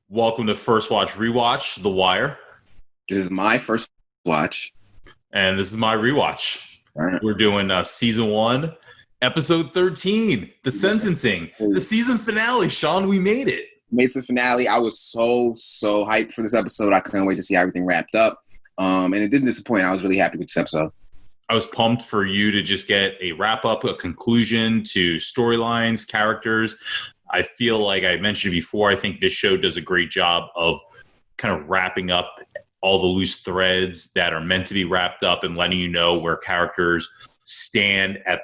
Welcome to First Watch Rewatch, The Wire. This is my first watch. And this is my rewatch. Right. We're doing season 1, episode 13, the sentencing, the season finale. Sean, we made it. Made the finale. I was so hyped for this episode. I couldn't wait to see how everything wrapped up. And it didn't disappoint. I was really happy with this episode. I was pumped for you to just get a wrap-up, a conclusion to storylines, characters. I feel like I mentioned before, I think this show does a great job of kind of wrapping up all the loose threads that are meant to be wrapped up and letting you know where characters stand at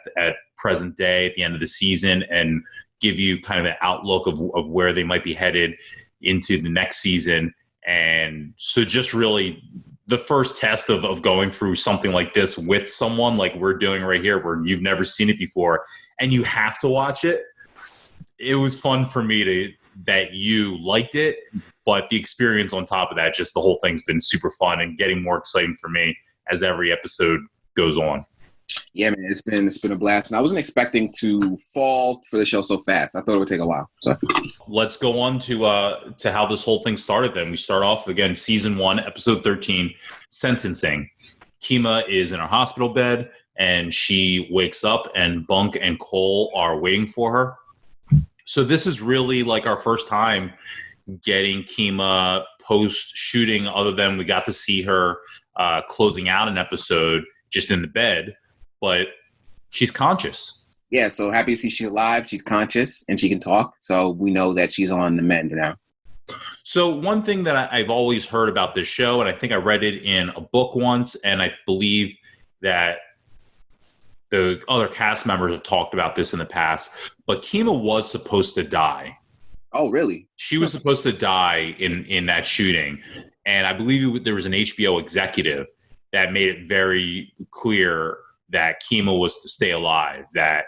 present day at the end of the season and give you kind of an outlook of where they might be headed into the next season. And so just really the first test of going through something like this with someone like we're doing right here, where you've never seen it before and you have to watch it. It was fun for me that you liked it, but the experience on top of that, just the whole thing's been super fun and getting more exciting for me as every episode goes on. Yeah, man, it's been a blast. And I wasn't expecting to fall for the show so fast. I thought it would take a while. So let's go on to how this whole thing started then. We start off again, season 1, episode 13, sentencing. Kima is in her hospital bed and she wakes up and Bunk and Cole are waiting for her. So this is really like our first time getting Kima post-shooting, other than we got to see her closing out an episode just in the bed, but she's conscious. Yeah, so happy to see she's alive, she's conscious, and she can talk. So we know that she's on the mend now. So one thing that I've always heard about this show, and I think I read it in a book once, and I believe that the other cast members have talked about this in the past, but Kima was supposed to die. Oh, really? She was supposed to die in that shooting. And I believe there was an HBO executive that made it very clear that Kima was to stay alive, that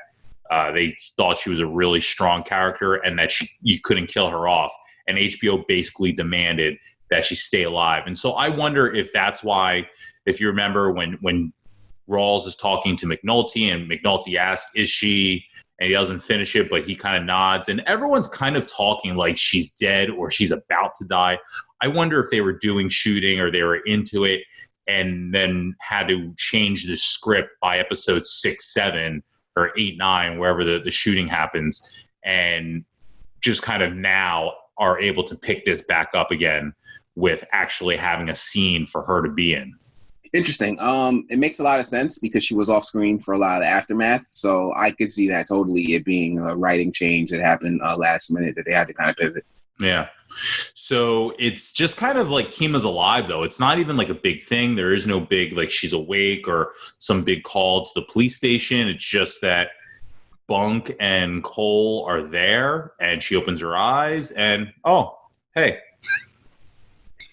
they thought she was a really strong character and that you couldn't kill her off. And HBO basically demanded that she stay alive. And so I wonder if that's why, if you remember when Rawls is talking to McNulty and McNulty asks, is she, and he doesn't finish it, but he kind of nods, and everyone's kind of talking like she's dead or she's about to die. I wonder if they were doing shooting or they were into it and then had to change the script by episode 6, 7, or 8, 9, wherever the shooting happens, and just kind of now are able to pick this back up again with actually having a scene for her to be in. Interesting. It makes a lot of sense because she was off screen for a lot of the aftermath. So I could see that totally, it being a writing change that happened last minute that they had to kind of pivot. Yeah. So it's just kind of like Kima's alive, though. It's not even like a big thing. There is no big, like she's awake or some big call to the police station. It's just that Bunk and Cole are there and she opens her eyes and, oh, hey.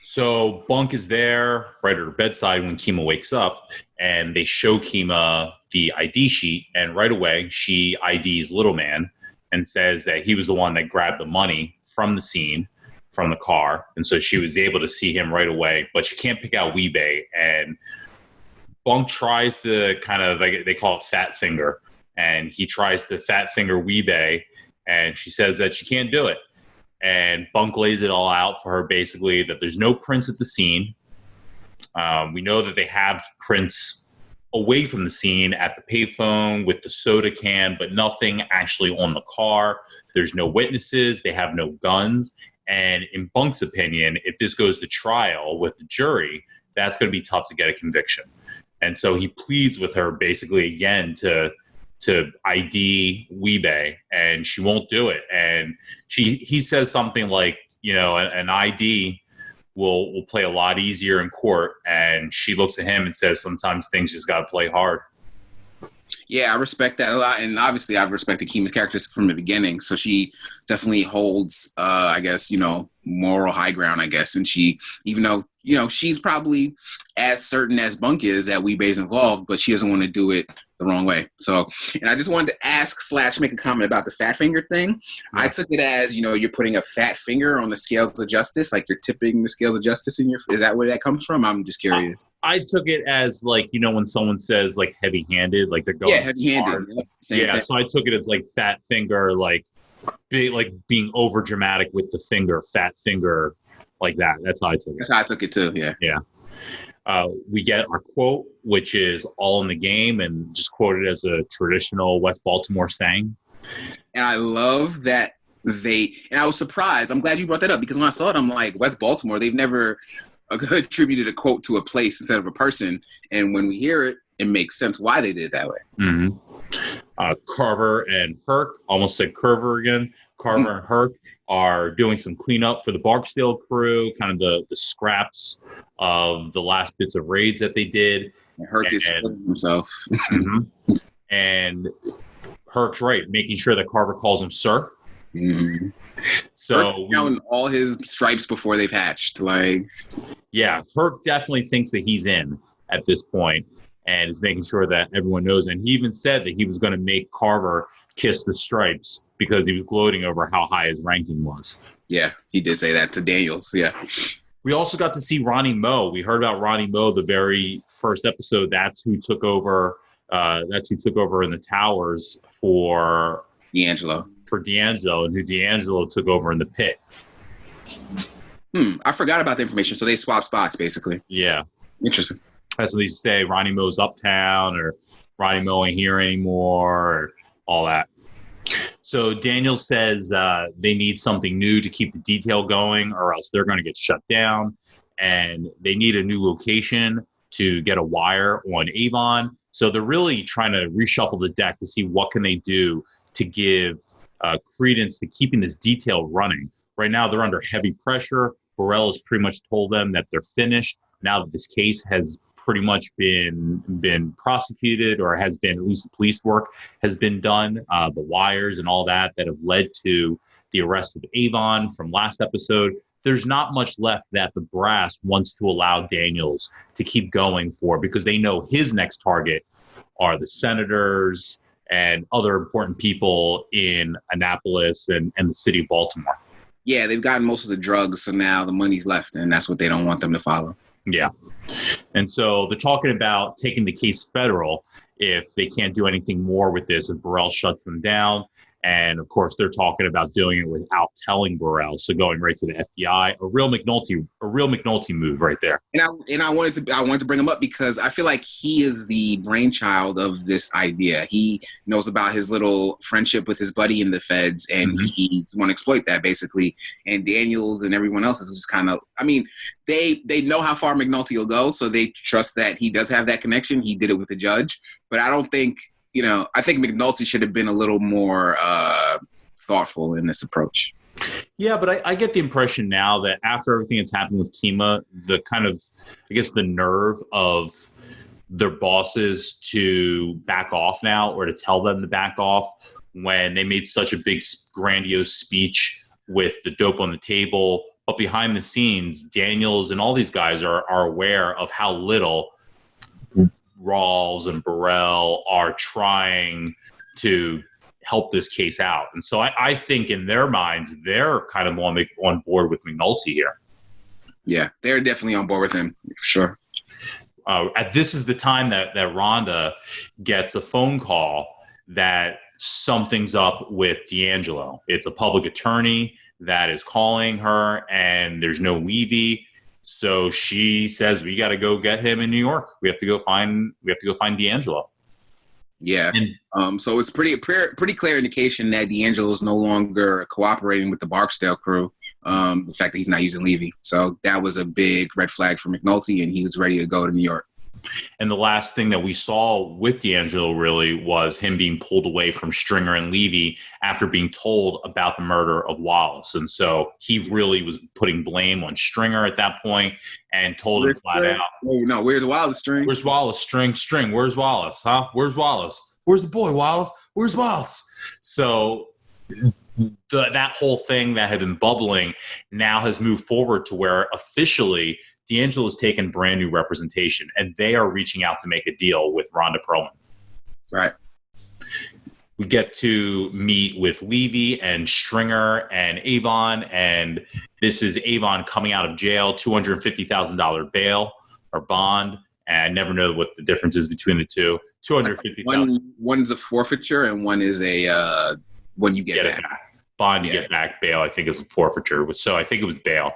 So Bunk is there right at her bedside when Kima wakes up, and they show Kima the ID sheet, and right away she IDs Little Man and says that he was the one that grabbed the money from the scene, from the car, and so she was able to see him right away, but she can't pick out Weebay, and Bunk tries to kind of, like they call it fat finger, and he tries to fat finger Weebay, and she says that she can't do it. And Bunk lays it all out for her, basically, that there's no prints at the scene. We know that they have prints away from the scene at the payphone with the soda can, but nothing actually on the car. There's no witnesses. They have no guns. And in Bunk's opinion, if this goes to trial with the jury, that's going to be tough to get a conviction. And so he pleads with her basically again to ID Weebay, and she won't do it. And he says something like, you know, an ID will play a lot easier in court. And she looks at him and says, sometimes things just got to play hard. Yeah, I respect that a lot. And obviously I've respected Kima's characters from the beginning. So she definitely holds, I guess, you know, moral high ground, I guess. And she, even though, you know, she's probably as certain as Bunk is that Weebay's involved, but she doesn't want to do it the wrong way. So, and I just wanted to ask / make a comment about the fat finger thing. Yeah. I took it as, you know, you're putting a fat finger on the scales of justice, like you're tipping the scales of justice in your, is that where that comes from? I'm just curious. I took it as like, you know, when someone says like heavy handed, like they're going heavy handed. Yeah. So I took it as like fat finger, like being over dramatic with the finger, fat finger, like that. That's how I took it. That's how I took it too. Yeah. Yeah. We get our quote, which is all in the game, and just quoted as a traditional West Baltimore saying. And I love that and I was surprised. I'm glad you brought that up, because when I saw it, I'm like, West Baltimore, they've never attributed a quote to a place instead of a person. And when we hear it, it makes sense why they did it that way. Mm-hmm. Carver and Herc, almost said Curver again. Carver and Herc are doing some cleanup for the Barksdale crew, kind of the scraps of the last bits of raids that they did. And Herc is killing himself. Mm-hmm. And Herc's right, making sure that Carver calls him sir. Mm-hmm. So counting all his stripes before they've hatched. Like, yeah, Herc definitely thinks that he's in at this point, and is making sure that everyone knows. And he even said that he was going to make Carver kiss the stripes because he was gloating over how high his ranking was. Yeah, he did say that to Daniels. Yeah. We also got to see Ronnie Moe. We heard about Ronnie Moe the very first episode. That's who took over. That's who took over in the towers for D'Angelo, and who D'Angelo took over in the pit. I forgot about the information. So they swapped spots, basically. Yeah. Interesting. That's what they say. Ronnie Moe's uptown, or Ronnie Moe ain't here anymore, or all that. So Daniel says they need something new to keep the detail going, or else they're going to get shut down. And they need a new location to get a wire on Avon. So they're really trying to reshuffle the deck to see what can they do to give credence to keeping this detail running. Right now, they're under heavy pressure. Burrell has pretty much told them that they're finished now that this case has pretty much been prosecuted, or has been, at least the police work has been done. The wires and all that have led to the arrest of Avon from last episode. There's not much left that the brass wants to allow Daniels to keep going for, because they know his next target are the senators and other important people in Annapolis and the city of Baltimore. Yeah, they've gotten most of the drugs, so now the money's left, and that's what they don't want them to follow. Yeah. And so they're talking about taking the case federal if they can't do anything more with this, if Burrell shuts them down. And of course, they're talking about doing it without telling Burrell, so going right to the FBI. A real McNulty move right there. And I wanted to bring him up because I feel like he is the brainchild of this idea. He knows about his little friendship with his buddy in the feds, and he's want to exploit that, basically. And Daniels and everyone else is just kind of, I mean, they know how far McNulty will go, so they trust that he does have that connection. He did it with the judge, but I don't think. I think McNulty should have been a little more thoughtful in this approach. Yeah, but I get the impression now that after everything that's happened with Kima, the kind of, I guess, the nerve of their bosses to back off now, or to tell them to back off when they made such a big, grandiose speech with the dope on the table. But behind the scenes, Daniels and all these guys are aware of how little Rawls and Burrell are trying to help this case out. And so I think in their minds, they're kind of on board with McNulty here. Yeah, they're definitely on board with him, for sure. This is the time that Rhonda gets a phone call that something's up with D'Angelo. It's a public attorney that is calling her, and there's no Levy. So she says, we got to go get him in New York. We have to go find D'Angelo. Yeah. And, so it's pretty clear indication that D'Angelo is no longer cooperating with the Barksdale crew. The fact that he's not using Levy. So that was a big red flag for McNulty, and he was ready to go to New York. And the last thing that we saw with D'Angelo really was him being pulled away from Stringer and Levy after being told about the murder of Wallace. And so he really was putting blame on Stringer at that point and told him flat out. Oh, no, where's Wallace, String? Where's Wallace, String? Where's Wallace? Huh? Where's Wallace? Where's the boy, Wallace? Where's Wallace? So that whole thing that had been bubbling now has moved forward to where officially D'Angelo has taken brand new representation, and they are reaching out to make a deal with Rhonda Perlman. Right. We get to meet with Levy and Stringer and Avon, and this is Avon coming out of jail, $250,000 bail or bond. And I never know what the difference is between the two. $250,000. One's a forfeiture, and one is a when you get back. bond to get back. Bail, I think, is a forfeiture. So I think it was bail.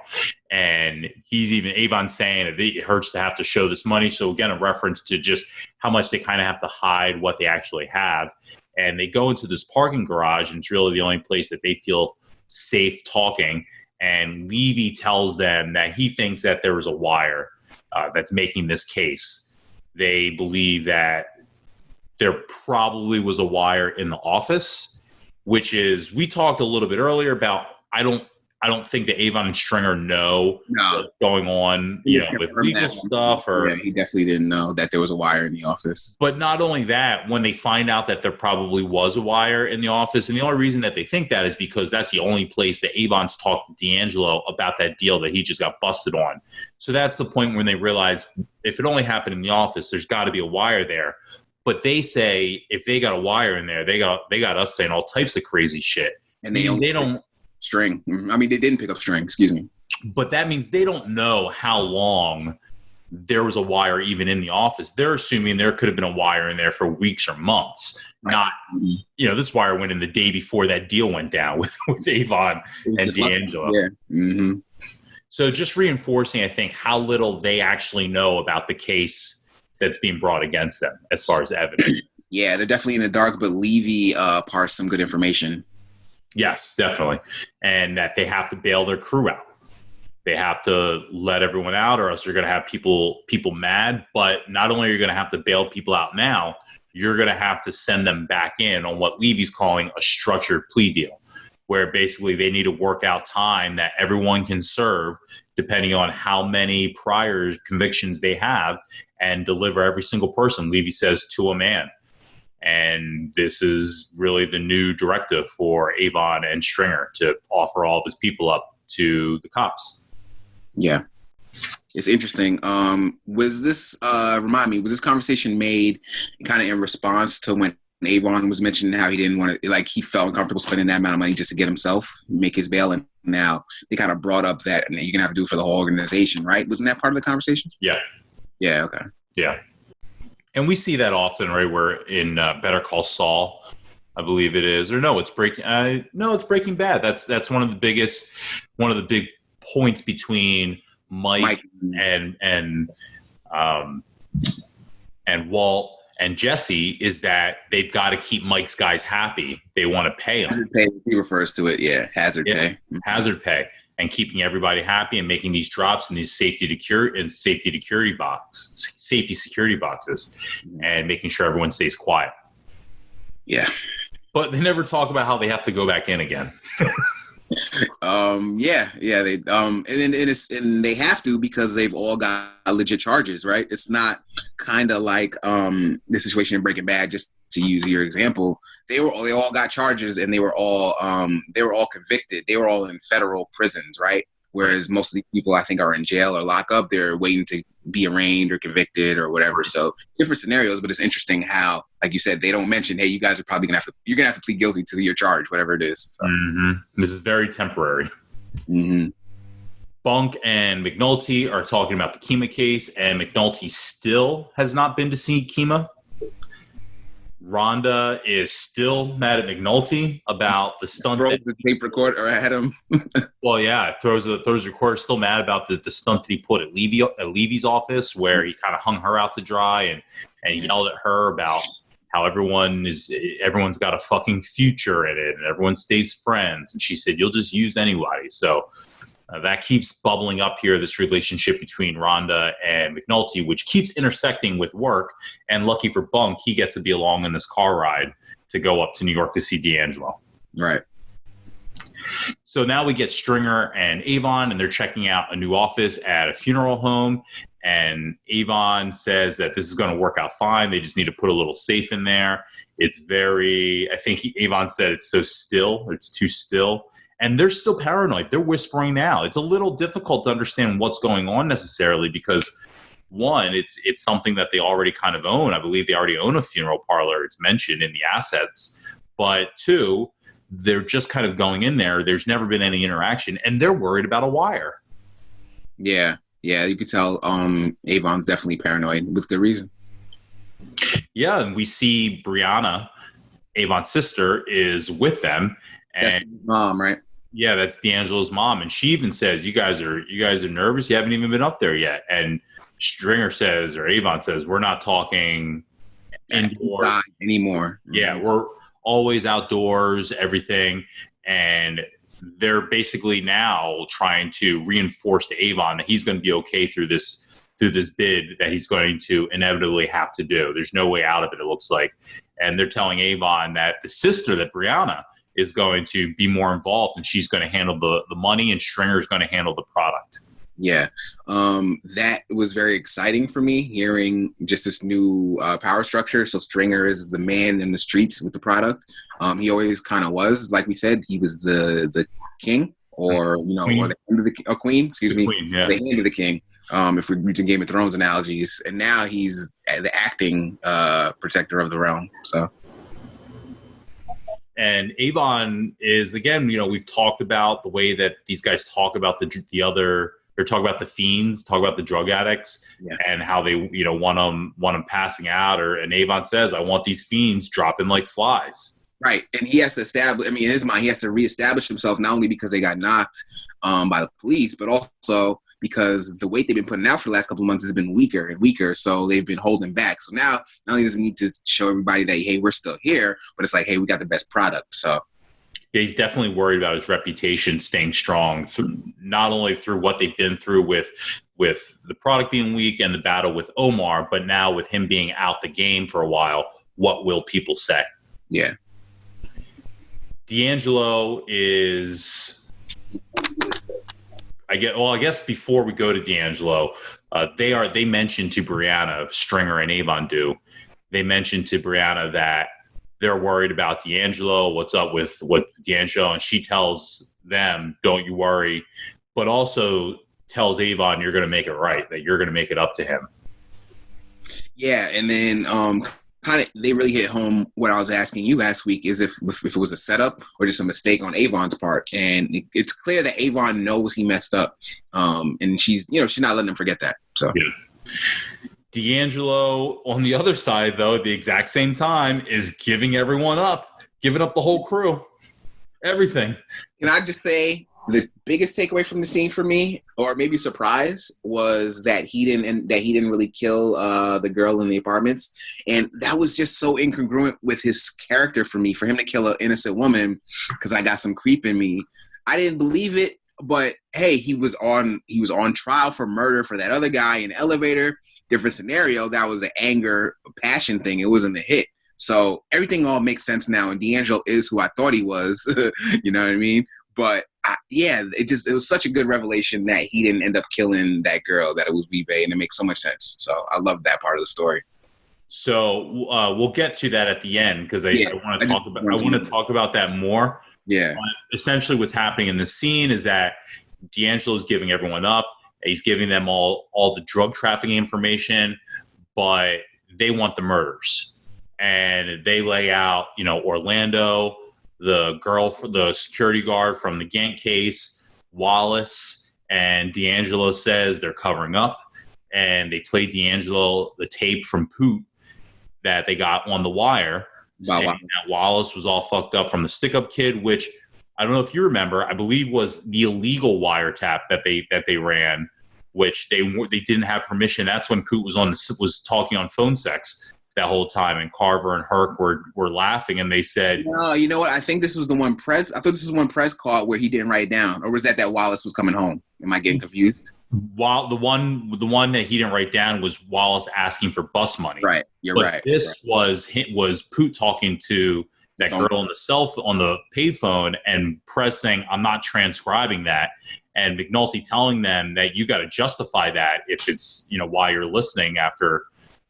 And Avon's saying that it hurts to have to show this money. So again, a reference to just how much they kind of have to hide what they actually have. And they go into this parking garage, and it's really the only place that they feel safe talking. And Levy tells them that he thinks that there was a wire that's making this case. They believe that there probably was a wire in the office, which is, we talked a little bit earlier about, I don't think that Avon and Stringer know what's going on, with legal stuff. Yeah, he definitely didn't know that there was a wire in the office. But not only that, when they find out that there probably was a wire in the office, and the only reason that they think that is because that's the only place that Avon's talked to D'Angelo about that deal that he just got busted on. So that's the point when they realize if it only happened in the office, there's got to be a wire there. But they say if they got a wire in there, they got us saying all types of crazy shit. And they don't string. I mean, they didn't pick up string. Excuse me. But that means they don't know how long there was a wire even in the office. They're assuming there could have been a wire in there for weeks or months. Right. Not, this wire went in the day before that deal went down with Avon and D'Angelo. Yeah. Mm-hmm. So just reinforcing, I think, how little they actually know about the case that's being brought against them as far as evidence. Yeah, they're definitely in the dark, but Levy parsed some good information. Yes, definitely. And that they have to bail their crew out. They have to let everyone out, or else you're going to have people mad. But not only are you going to have to bail people out now, you're going to have to send them back in on what Levy's calling a structured plea deal, where basically they need to work out time that everyone can serve depending on how many prior convictions they have, and deliver every single person, Levy says, to a man. And this is really the new directive for Avon and Stringer, to offer all of his people up to the cops. Yeah. It's interesting. Was this conversation made kind of in response to when Avon was mentioning how he didn't want to, he felt uncomfortable spending that amount of money just to get himself, make his bail, and now they kind of brought up that you're going to have to do it for the whole organization, right? Wasn't that part of the conversation? Yeah. Yeah, okay. Yeah. And we see that often, right? Where in Better Call Saul, I believe it is, or no, it's Breaking Bad. That's one of the big points between Mike. and Walt and Jesse is that they've got to keep Mike's guys happy. They want to pay him. Hazard pay, he refers to it, hazard pay. Hazard pay, and keeping everybody happy and making these drops in these safety security boxes, and making sure everyone stays quiet. Yeah. But they never talk about how they have to go back in again. They and they have to, because they've all got legit charges, right? It's not kind of like the situation in Breaking Bad, just to use your example. They all got charges, and they were all convicted. They were all in federal prisons, right? Whereas most of these people, I think, are in jail or lockup. They're waiting to be arraigned or convicted or whatever. So different scenarios, but it's interesting how, like you said, they don't mention, hey, you guys are probably you're gonna have to plead guilty to your charge, whatever it is. So. Mm-hmm. This is very temporary. Mm-hmm. Bunk and McNulty are talking about the Kima case, and McNulty still has not been to see Kima. Rhonda is still mad at McNulty about the stunt. Throws the tape recorder at him. Well, yeah, throws the recorder. Still mad about the stunt that he put at Levy's office, where he kind of hung her out to dry and yelled at her about how everyone's got a fucking future in it and everyone stays friends. And she said, "You'll just use anybody." So that keeps bubbling up here, this relationship between Rhonda and McNulty, which keeps intersecting with work. And lucky for Bunk, he gets to be along in this car ride to go up to New York to see D'Angelo. Right. So now we get Stringer and Avon, and they're checking out a new office at a funeral home. And Avon says that this is going to work out fine. They just need to put a little safe in there. It's Avon said it's so still, or it's too still. And they're still paranoid. They're whispering now. It's a little difficult to understand what's going on necessarily, because one, it's something that they already kind of own. I believe they already own a funeral parlor. It's mentioned in the assets. But two, they're just kind of going in there. There's never been any interaction, and they're worried about a wire. Yeah, you could tell Avon's definitely paranoid with good reason. Yeah, and we see Brianna Avon's sister is with them. And That's mom, right? yeah, that's D'Angelo's mom. And she even says, you guys are nervous? You haven't even been up there yet. And Stringer says, or Avon says, we're not talking indoors anymore. Yeah, we're always outdoors, everything. And they're basically now trying to reinforce to Avon that he's going to be okay through this bid that he's going to inevitably have to do. There's no way out of it looks like. And they're telling Avon that the sister, that Brianna, is going to be more involved, and she's going to handle the money, and Stringer's going to handle the product. Yeah, that was very exciting for me, hearing just this new power structure. So Stringer is the man in the streets with the product. He always kind of was, like we said, he was the king, or queen. Or the hand of the queen. Excuse me, queen, yeah. The hand of the king. If we're using Game of Thrones analogies, and now he's the acting protector of the realm. So. And Avon is, again, we've talked about the way that these guys talk about the other. They're talking about the fiends, talk about the drug addicts, and how they, want them passing out. And Avon says, "I want these fiends dropping like flies." Right, and he has to establish. I mean, in his mind, he has to reestablish himself not only because they got knocked by the police, but also because the weight they've been putting out for the last couple of months has been weaker and weaker. So they've been holding back. So now, not only does he need to show everybody that, hey, we're still here, but it's like, hey, we got the best product. So. Yeah, he's definitely worried about his reputation staying strong, not only through what they've been through with the product being weak and the battle with Omar, but now with him being out the game for a while, what will people say? Yeah. D'Angelo is, I guess before we go to D'Angelo, they mentioned to Brianna, Stringer and Avon do, they mentioned to Brianna that they're worried about D'Angelo, what's up with D'Angelo, and she tells them, don't you worry, but also tells Avon you're going to make it right, that you're going to make it up to him. Yeah, and then kind of they really hit home what I was asking you last week, is if it was a setup or just a mistake on Avon's part. And it's clear that Avon knows he messed up, and she's not letting him forget that. So. Yeah. D'Angelo, on the other side, though, at the exact same time, is giving everyone up, giving up the whole crew, everything. Can I just say the biggest takeaway from the scene for me, or maybe surprise, was that he didn't really kill the girl in the apartments, and that was just so incongruent with his character for me. For him to kill an innocent woman because I got some creep in me, I didn't believe it. But hey, he was on trial for murder for that other guy in the elevator. Different scenario. That was an anger, passion thing. It wasn't a hit. So everything all makes sense now. And D'Angelo is who I thought he was. You know what I mean? But it was such a good revelation that he didn't end up killing that girl, that it was Vive, and it makes so much sense. So I love that part of the story. So we'll get to that at the end, because I want to talk about that more. Yeah. But essentially, what's happening in this scene is that D'Angelo is giving everyone up. He's giving them all the drug trafficking information, but they want the murders. And they lay out, Orlando, the security guard from the Gantt case, Wallace, and D'Angelo says they're covering up. And they play D'Angelo the tape from Poot that they got on the wire, saying that Wallace was all fucked up from the stick-up kid, which I don't know if you remember, I believe was the illegal wiretap that they ran, which they didn't have permission. That's when Poot was talking on phone sex that whole time, and Carver and Herc were laughing, and they said, "No, you know what? I think this was the one Prez. I thought this was one Prez caught where he didn't write it down, or was that Wallace was coming home? Am I getting confused?" While the one that he didn't write down was Wallace asking for bus money. Right, right. This was Poot talking to that girl on the payphone, and Prez saying, "I'm not transcribing that," and McNulty telling them that you got to justify that if it's why you're listening after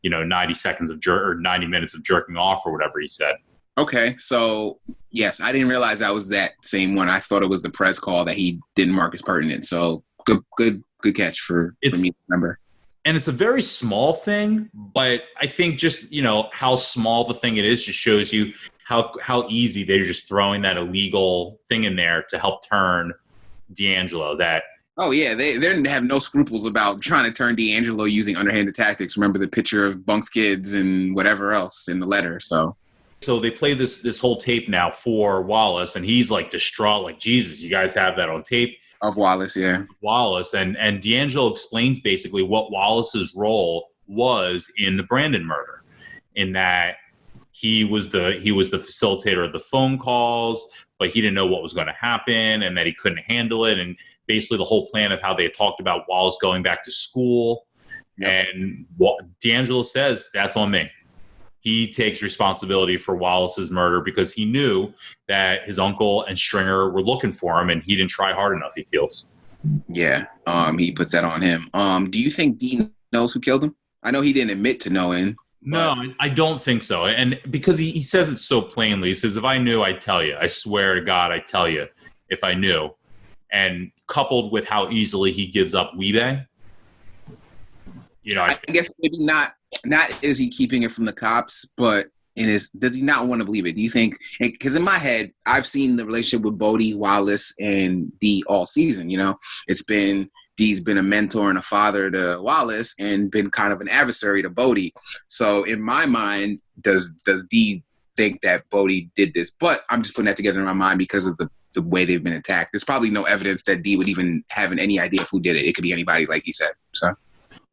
90 seconds of 90 minutes of jerking off or whatever he said. Okay, so yes, I didn't realize that was that same one. I thought it was the Prez call that he didn't mark as pertinent. So good catch for me to remember. And it's a very small thing, but I think just how small the thing it is just shows you how easy they're just throwing that illegal thing in there to help turn D'Angelo. That oh yeah, they have no scruples about trying to turn D'Angelo using underhanded tactics. Remember the picture of Bunk's kids and whatever else in the letter. So So they play this whole tape now for Wallace, and he's like distraught, like, Jesus, you guys have that on tape. Of Wallace, yeah. Wallace, and D'Angelo explains basically what Wallace's role was in the Brandon murder, in that he was the facilitator of the phone calls, but he didn't know what was going to happen, and that he couldn't handle it, and basically the whole plan of how they had talked about Wallace going back to school. Yep. And D'Angelo says, that's on me. He takes responsibility for Wallace's murder because he knew that his uncle and Stringer were looking for him, and he didn't try hard enough, he feels. Yeah, he puts that on him. Do you think Dean knows who killed him? I know he didn't admit to knowing. No, I don't think so. And because he says it so plainly, he says, if I knew, I'd tell you. I swear to God, I'd tell you if I knew. And coupled with how easily he gives up Wee-Bey, I guess maybe not is he keeping it from the cops, but does he not want to believe it? Do you think, because in my head, I've seen the relationship with Bodie, Wallace, and Dee all season, Dee's been a mentor and a father to Wallace and been kind of an adversary to Bodie. So in my mind, does Dee think that Bodie did this? But I'm just putting that together in my mind because of the way they've been attacked. There's probably no evidence that Dee would even have any idea of who did it. It could be anybody, like he said. So.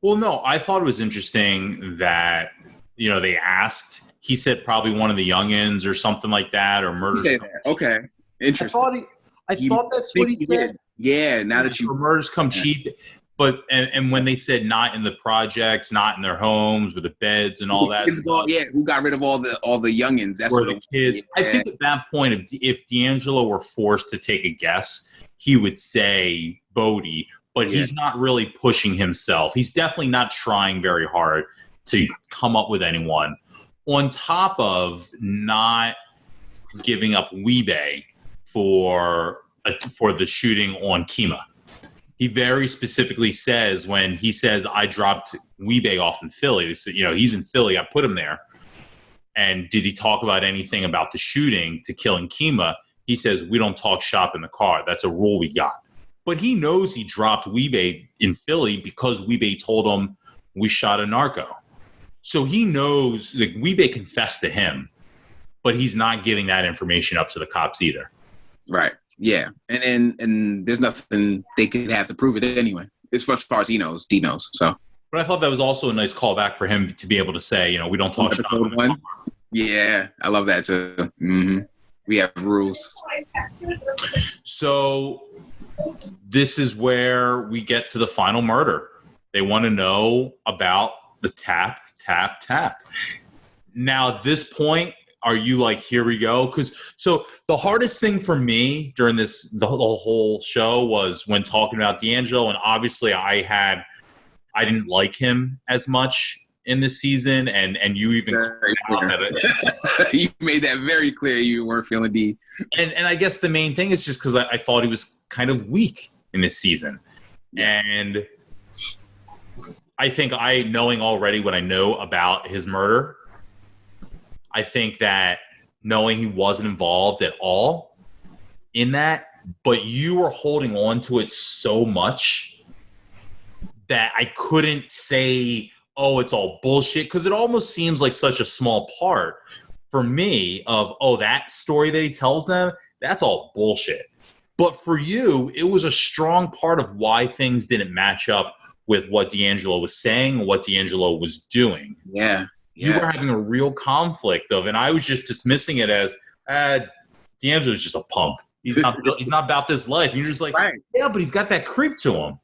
Well, no, I thought it was interesting that, they asked. He said probably one of the youngins or something like that, or murder. Okay, interesting. I thought that's what he said. Yeah, now that murders come cheap. But and when they said not in the projects, not in their homes with the beds and all that. Who got rid of all the youngins? That's what the kids. Yeah. I think at that point, if D'Angelo were forced to take a guess, he would say Bodie. But he's not really pushing himself. He's definitely not trying very hard to come up with anyone. On top of not giving up Wee-Bey for the shooting on Kima. He very specifically says, when he says, I dropped Wee-Bey off in Philly, they said, he's in Philly, I put him there. And did he talk about anything about the shooting to killing Kima? He says, we don't talk shop in the car. That's a rule we got. But he knows he dropped Wee-Bey in Philly because Wee-Bey told him we shot a narco. So he knows, like, Wee-Bey confessed to him, but he's not giving that information up to the cops either. Right. Yeah. And there's nothing they could have to prove it anyway. As far as he knows, D knows. So. But I thought that was also a nice callback for him to be able to say, we don't talk shop. Episode 1. Yeah, I love that too. Mm-hmm. We have rules. So this is where we get to the final murder. They want to know about the tap. Now, at this point, are you like, here we go? So the hardest thing for me during the whole show was when talking about D'Angelo, and obviously I didn't like him as much in this season, and you even you made that very clear. You weren't feeling D. And I guess the main thing is just because I thought he was kind of weak in this season, and I think knowing already what I know about his murder, I think that knowing he wasn't involved at all in that, but you were holding on to it so much that I couldn't say, oh, it's all bullshit, because it almost seems like such a small part for me of, oh, that story that he tells them, that's all bullshit. But for you, it was a strong part of why things didn't match up with what D'Angelo was saying, what D'Angelo was doing. Yeah. You were having a real conflict of, and I was just dismissing it as, D'Angelo's just a punk. He's not about this life. And you're just like, right. Yeah, but he's got that creep to him.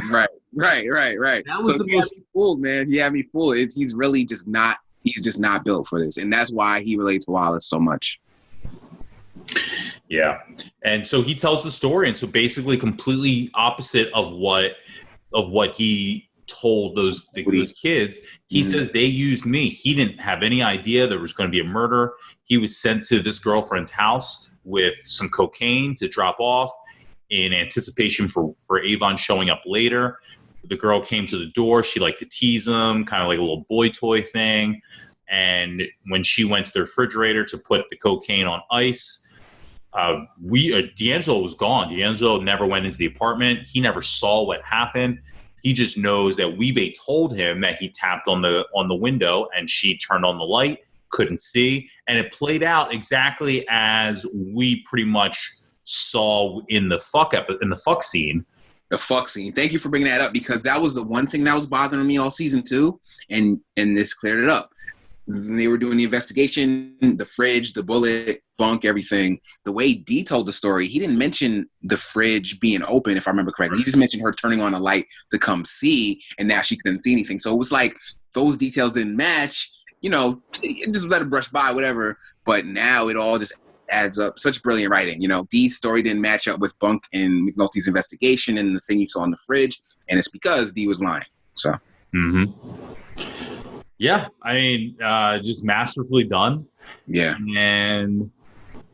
Right. That was the most fooled, man. He had me fooled. He's really just not. He's just not built for this, and that's why he relates to Wallace so much. Yeah, and so he tells the story, and so basically completely opposite of what he told those kids. He says they used me. He didn't have any idea there was going to be a murder. He was sent to this girlfriend's house with some cocaine to drop off in anticipation for Avon showing up later. The girl came to the door. She liked to tease him, kind of like a little boy toy thing. And when she went to the refrigerator to put the cocaine on ice, D'Angelo was gone. D'Angelo never went into the apartment. He never saw what happened. He just knows that Wee-Bey told him that he tapped on the window and she turned on the light. couldn't see. And it played out exactly as we pretty much saw in the fuck scene. The fuck scene. Thank you for bringing that up, because that was the one thing that was bothering me all season 2, and this cleared it up. They were doing the investigation, the fridge, the bullet, Bunk, everything. The way Dee told the story, he didn't mention the fridge being open, if I remember correctly. He just mentioned her turning on a light to come see, and now she couldn't see anything. So it was like those details didn't match. Just let it brush by, whatever. But now it all just adds up. Such brilliant writing. Dee's story didn't match up with Bunk and McNulty's investigation and the thing you saw in the fridge, and it's because Dee was lying. So. Mm-hmm. Yeah, I mean, just masterfully done. Yeah. And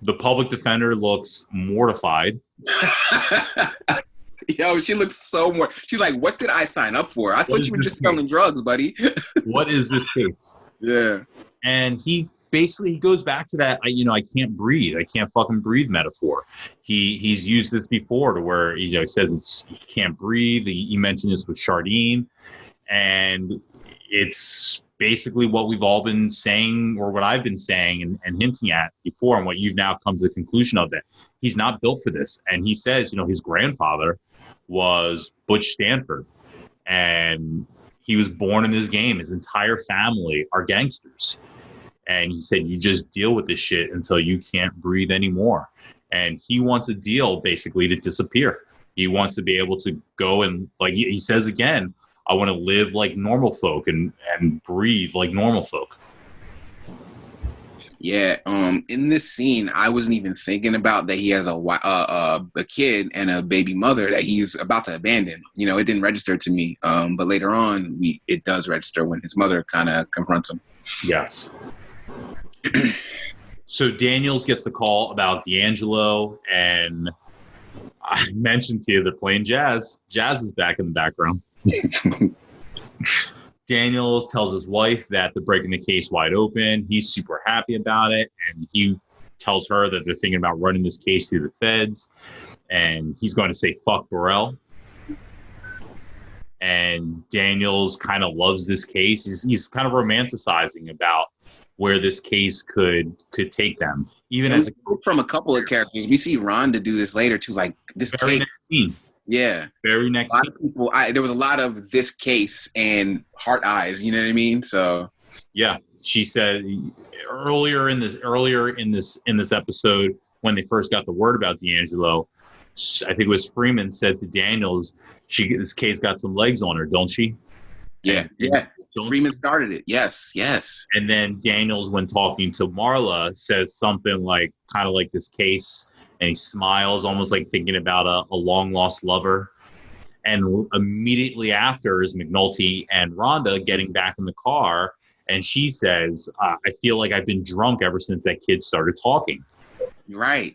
the public defender looks mortified. Yo, she looks so more. She's like, what did I sign up for? I thought you were just selling drugs, buddy. What is this case? Yeah. And he basically goes back to that, I can't breathe. I can't fucking breathe metaphor. He's used this before to where, he says he can't breathe. He mentioned this with Chardine. And it's basically what we've all been saying, or what I've been saying and hinting at before, and what you've now come to the conclusion of, that he's not built for this. And he says, his grandfather was Butch Stanford, and he was born in this game. His entire family are gangsters. And he said, you just deal with this shit until you can't breathe anymore. And he wants a deal basically to disappear. He wants to be able to go and, like he says again, I want to live like normal folk and breathe like normal folk. Yeah. In this scene, I wasn't even thinking about that he has a kid and a baby mother that he's about to abandon. It didn't register to me. But later on, it does register when his mother kind of confronts him. Yes. So Daniels gets the call about D'Angelo, and I mentioned to you they're playing jazz. Jazz is back in the background. Daniels tells his wife that they're breaking the case wide open. He's super happy about it, and he tells her that they're thinking about running this case through the feds, and he's going to say fuck Burrell. And Daniels kind of loves this case. He's kind of romanticizing about where this case could take them. Even as from a couple of characters, we see Rhonda do this later too. Like this very case. Next scene. Yeah. Very next scene. People, there was a lot of this case and heart eyes. You know what I mean? So. Yeah, she said earlier in this episode, when they first got the word about D'Angelo, I think it was Freeman said to Daniels, this case got some legs on her, don't she? Yeah. Freeman started it. Yes. And then Daniels, when talking to Marla, says something like, kind of like this case, and he smiles, almost like thinking about a long-lost lover. And immediately after is McNulty and Rhonda getting back in the car, and she says, I feel like I've been drunk ever since that kid started talking. Right.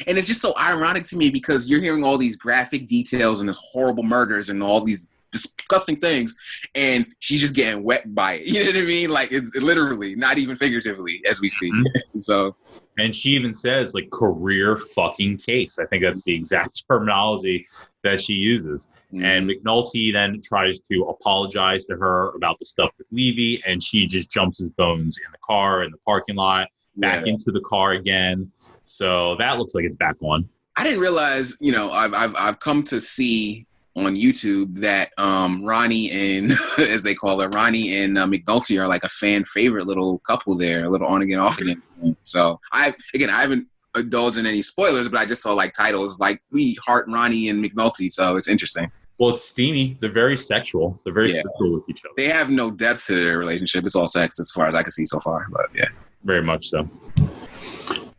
And it's just so ironic to me, because you're hearing all these graphic details and this horrible murders and all these disgusting things, and she's just getting wet by it. You know what I mean? Like, it's literally, not even figuratively, as we see. Mm-hmm. So, and she even says, like, career fucking case. I think that's the exact terminology that she uses. Mm-hmm. And McNulty then tries to apologize to her about the stuff with Levy, and she just jumps his bones in the car, in the parking lot, back into the car again. So that looks like it's back on. I didn't realize, I've come to see on YouTube that Ronnie and, as they call her, Ronnie and McNulty are like a fan favorite little couple there, a little on again, off again. So I haven't indulged in any spoilers, but I just saw like titles like "We Heart Ronnie and McNulty," so it's interesting. Well, it's steamy. They're very sexual. They're very sexual with each other. They have no depth to their relationship. It's all sex as far as I can see so far. But yeah, very much so.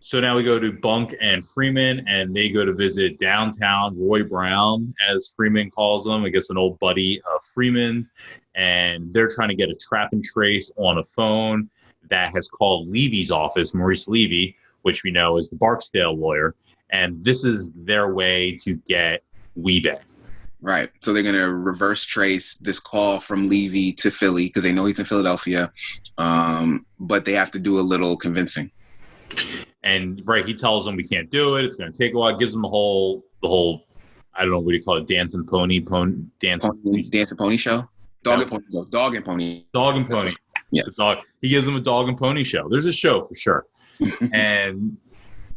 So now we go to Bunk and Freeman, and they go to visit downtown Roy Brown, as Freeman calls him, I guess an old buddy of Freeman, and they're trying to get a trap and trace on a phone that has called Levy's office, Maurice Levy, which we know is the Barksdale lawyer, and this is their way to get Weebay. Right. So they're going to reverse trace this call from Levy to Philly, because they know he's in Philadelphia, but they have to do a little convincing. And he tells them we can't do it. It's going to take a while. Gives them the whole. I don't know, what do you call it? Dance and pony show. Dog and pony. Dog and pony. Yes. He gives him a dog and pony show. There's a show for sure. And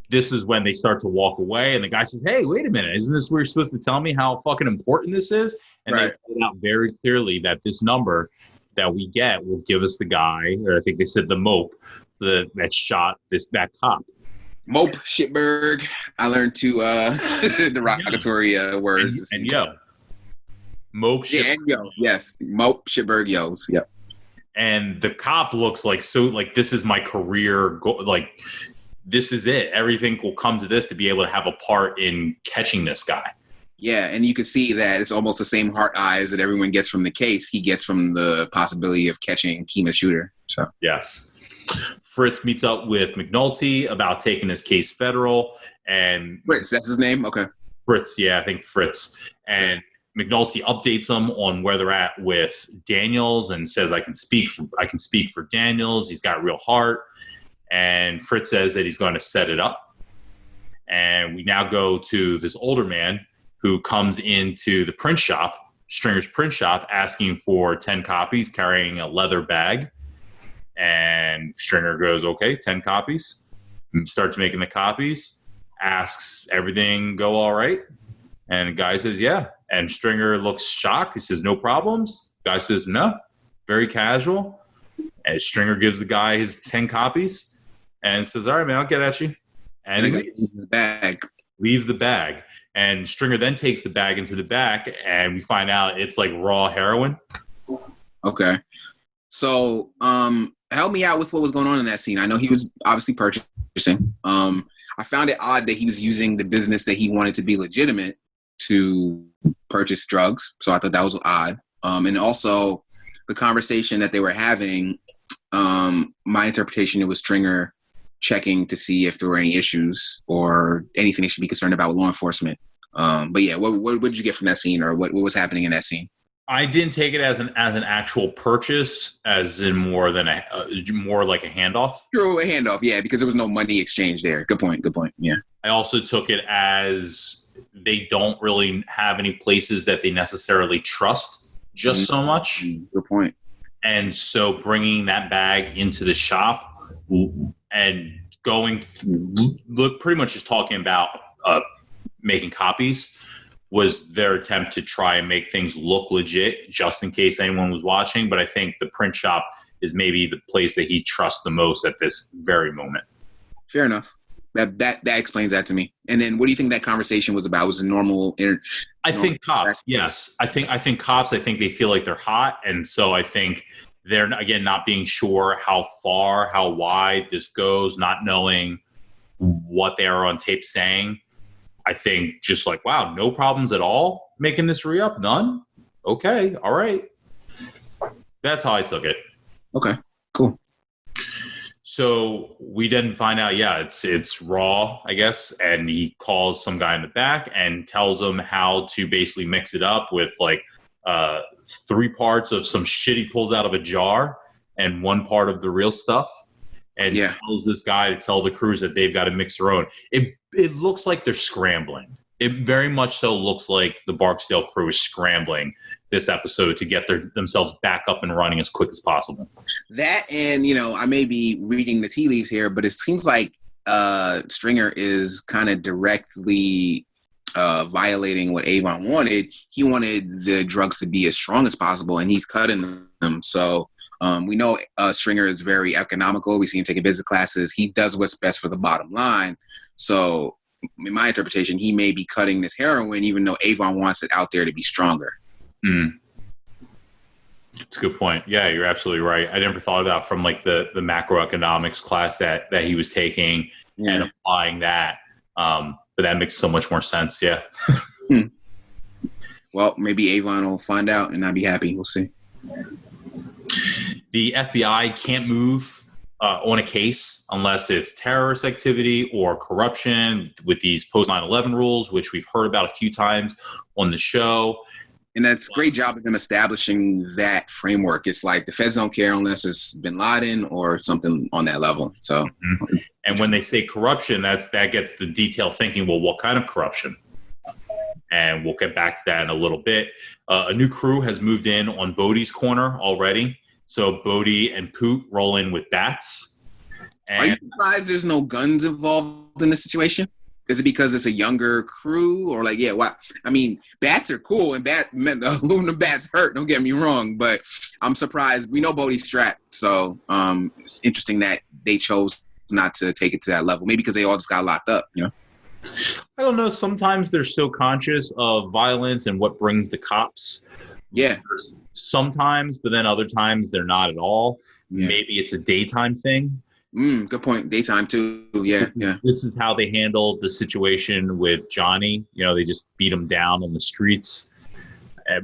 this is when they start to walk away, and the guy says, "Hey, wait a minute! Isn't this where you're supposed to tell me how fucking important this is?" And they put out very clearly that this number that we get will give us the guy, or I think they said the mope, that shot that cop. Mope shitberg. I learned two derogatory words. And yo, mope. Yeah, and yo. Yes, mope shitberg yos. Yep. And the cop looks like this is my career goal. Like, this is it. Everything will come to this to be able to have a part in catching this guy. Yeah, and you can see that it's almost the same heart eyes that everyone gets from the case. He gets from the possibility of catching Kima shooter. So yes. Fritz meets up with McNulty about taking his case federal. And Fritz, that's his name? Okay. Fritz, yeah, I think Fritz. And McNulty updates them on where they're at with Daniels and says, I can speak for Daniels. He's got real heart. And Fritz says that he's going to set it up. And we now go to this older man who comes into the print shop, Stringer's print shop, asking for 10 copies, carrying a leather bag. And Stringer goes, okay, 10 copies. And starts making the copies, asks, everything go all right? And the guy says, yeah. And Stringer looks shocked. He says, no problems. The guy says, no. Very casual. And Stringer gives the guy his 10 copies and says, all right, man, I'll get at you. And he leaves his bag. Leaves the bag. And Stringer then takes the bag into the back, and we find out it's like raw heroin. Okay. So help me out with what was going on in that scene. I know he was obviously purchasing. I found it odd that he was using the business that he wanted to be legitimate to purchase drugs. So I thought that was odd. And also the conversation that they were having, my interpretation, it was Stringer checking to see if there were any issues or anything they should be concerned about with law enforcement. But yeah, what did you get from that scene, or what was happening in that scene? I didn't take it as an actual purchase, as in more like a handoff. Sure, a handoff, yeah, because there was no money exchange there. Good point. Yeah. I also took it as they don't really have any places that they necessarily trust just so much. Good point. And so bringing that bag into the shop and pretty much just talking about making copies was their attempt to try and make things look legit, just in case anyone was watching. But I think the print shop is maybe the place that he trusts the most at this very moment. Fair enough. That explains that to me. And then, what do you think that conversation was about? Was it normal? I think cops. Yes, I think cops. I think they feel like they're hot, and so I think they're again not being sure how far, how wide this goes, not knowing what they are on tape saying. I think just like, wow, no problems at all making this re-up? None? Okay, all right. That's how I took it. Okay, cool. So we then find out, yeah, it's raw, I guess, and he calls some guy in the back and tells him how to basically mix it up with like 3 parts of some shit he pulls out of a jar and 1 part of the real stuff. And he tells this guy to tell the crews that they've got to mix their own. It looks like they're scrambling. It very much so looks like the Barksdale crew is scrambling this episode to get themselves back up and running as quick as possible. That, and, I may be reading the tea leaves here, but it seems like Stringer is kind of directly violating what Avon wanted. He wanted the drugs to be as strong as possible, and he's cutting them. So we know Stringer is very economical. We see him taking business classes. He does what's best for the bottom line. So in my interpretation, he may be cutting this heroin, even though Avon wants it out there to be stronger. That's a good point. Yeah, you're absolutely right. I never thought about from like the macroeconomics class that he was taking and applying that. But that makes so much more sense. Yeah. Well, maybe Avon will find out and I'll be happy. We'll see. The FBI can't move on a case unless it's terrorist activity or corruption with these post 9/11 rules, which we've heard about a few times on the show. And that's a great job of them establishing that framework. It's like the feds don't care unless it's bin Laden or something on that level. So, and when they say corruption, that gets the detailed thinking. Well, what kind of corruption? And we'll get back to that in a little bit. A new crew has moved in on Bodie's corner already. So Bodhi and Poot roll in with bats. Are you surprised there's no guns involved in the situation? Is it because it's a younger crew, or like, yeah, why? I mean, bats are cool, and aluminum bats hurt. Don't get me wrong, but I'm surprised. We know Bodhi's strapped, so it's interesting that they chose not to take it to that level. Maybe because they all just got locked up, you know? I don't know. Sometimes they're so conscious of violence and what brings the cops. Yeah. Sometimes, but then other times they're not at all. Yeah. Maybe it's a daytime thing. Good point. Daytime too. Yeah. This is how they handled the situation with Johnny. You know, they just beat him down on the streets.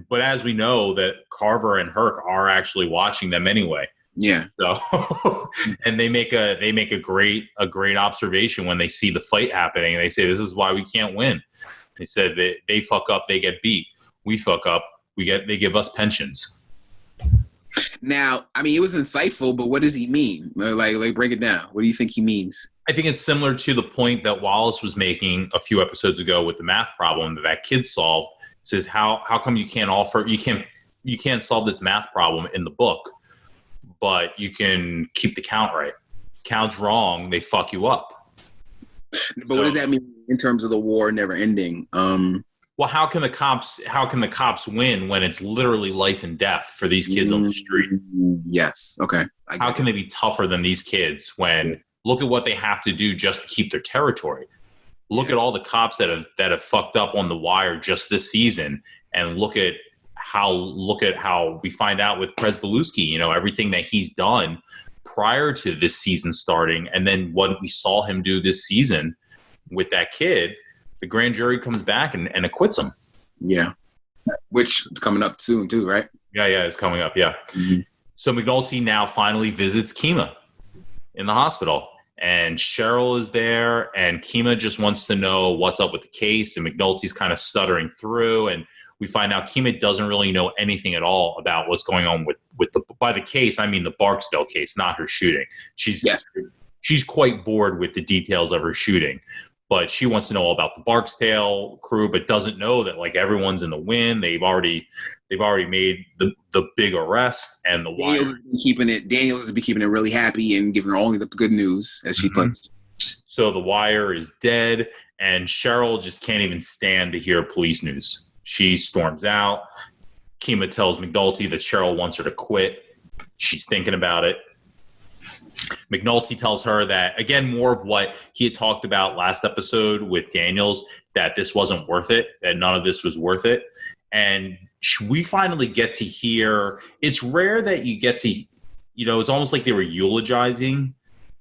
But as we know, that Carver and Herc are actually watching them anyway. Yeah. So, and they make a great observation when they see the fight happening. And they say, "This is why we can't win." They said that they fuck up, they get beat. We fuck up, they give us pensions. Now, I mean, it was insightful, but what does he mean? Like, break it down. What do you think he means? I think it's similar to the point that Wallace was making a few episodes ago with the math problem that kid solved. It says, how come you can't solve this math problem in the book, but you can keep the count right? Count's wrong, they fuck you up. But what does that mean in terms of the war never ending? Well, how can the cops win when it's literally life and death for these kids on the street? Yes. Okay. How can they be tougher than these kids when look at what they have to do just to keep their territory? Look at all the cops that have fucked up on the wire just this season, and look at how we find out with Presbeluski, you know, everything that he's done prior to this season starting, and then what we saw him do this season with that kid. The grand jury comes back and acquits him. Yeah. Which is coming up soon too, right? Yeah, it's coming up, yeah. Mm-hmm. So McNulty now finally visits Kima in the hospital. And Cheryl is there, and Kima just wants to know what's up with the case, and McNulty's kind of stuttering through, and we find out Kima doesn't really know anything at all about what's going on with by the case, I mean the Barksdale case, not her shooting. She's quite bored with the details of her shooting. But she wants to know all about the Barksdale crew, but doesn't know that like everyone's in the wind. They've already made the big arrest, and the wire. Daniels has been keeping it really happy and giving her only the good news, as she puts. So the wire is dead, and Cheryl just can't even stand to hear police news. She storms out. Kima tells McNulty that Cheryl wants her to quit. She's thinking about it. McNulty tells her that, again, more of what he had talked about last episode with Daniels, that this wasn't worth it, that none of this was worth it. And we finally get to hear, it's rare that you get to, you know, it's almost like they were eulogizing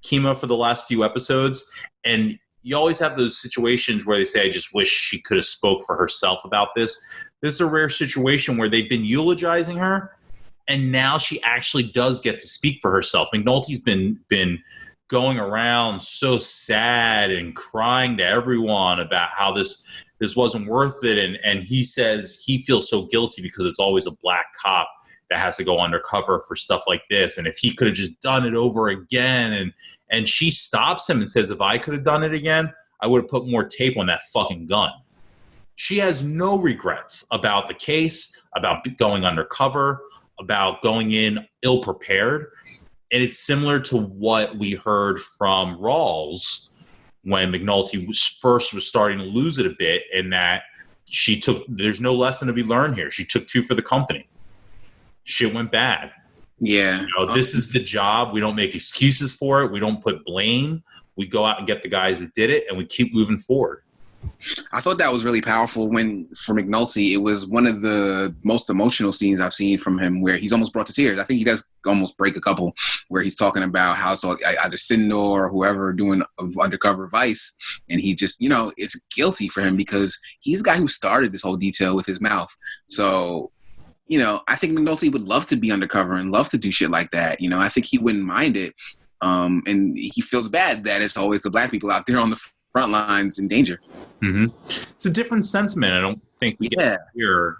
Kima for the last few episodes. And you always have those situations where they say, I just wish she could have spoke for herself about this. This is a rare situation where they've been eulogizing her, and now she actually does get to speak for herself. McNulty's been going around so sad and crying to everyone about how this wasn't worth it. And he says he feels so guilty because it's always a black cop that has to go undercover for stuff like this. And if he could have just done it over again. And she stops him and says, if I could have done it again, I would have put more tape on that fucking gun. She has no regrets about the case, about going undercover, about going in ill-prepared. And it's similar to what we heard from Rawls when McNulty was starting to lose it a bit, in that there's no lesson to be learned here. She took two for the company. Shit went bad. Yeah. You know, this is the job. We don't make excuses for it. We don't put blame. We go out and get the guys that did it, and we keep moving forward. I thought that was really powerful for McNulty. It was one of the most emotional scenes I've seen from him, where he's almost brought to tears. I think he does almost break a couple, where he's talking about how either Sindor or whoever doing undercover Vice, and he just, you know, it's guilty for him because he's the guy who started this whole detail with his mouth. So, you know, I think McNulty would love to be undercover and love to do shit like that. You know, I think he wouldn't mind it. And he feels bad that it's always the black people out there on the front lines in danger. Mm-hmm. It's a different sentiment. I don't think we get to hear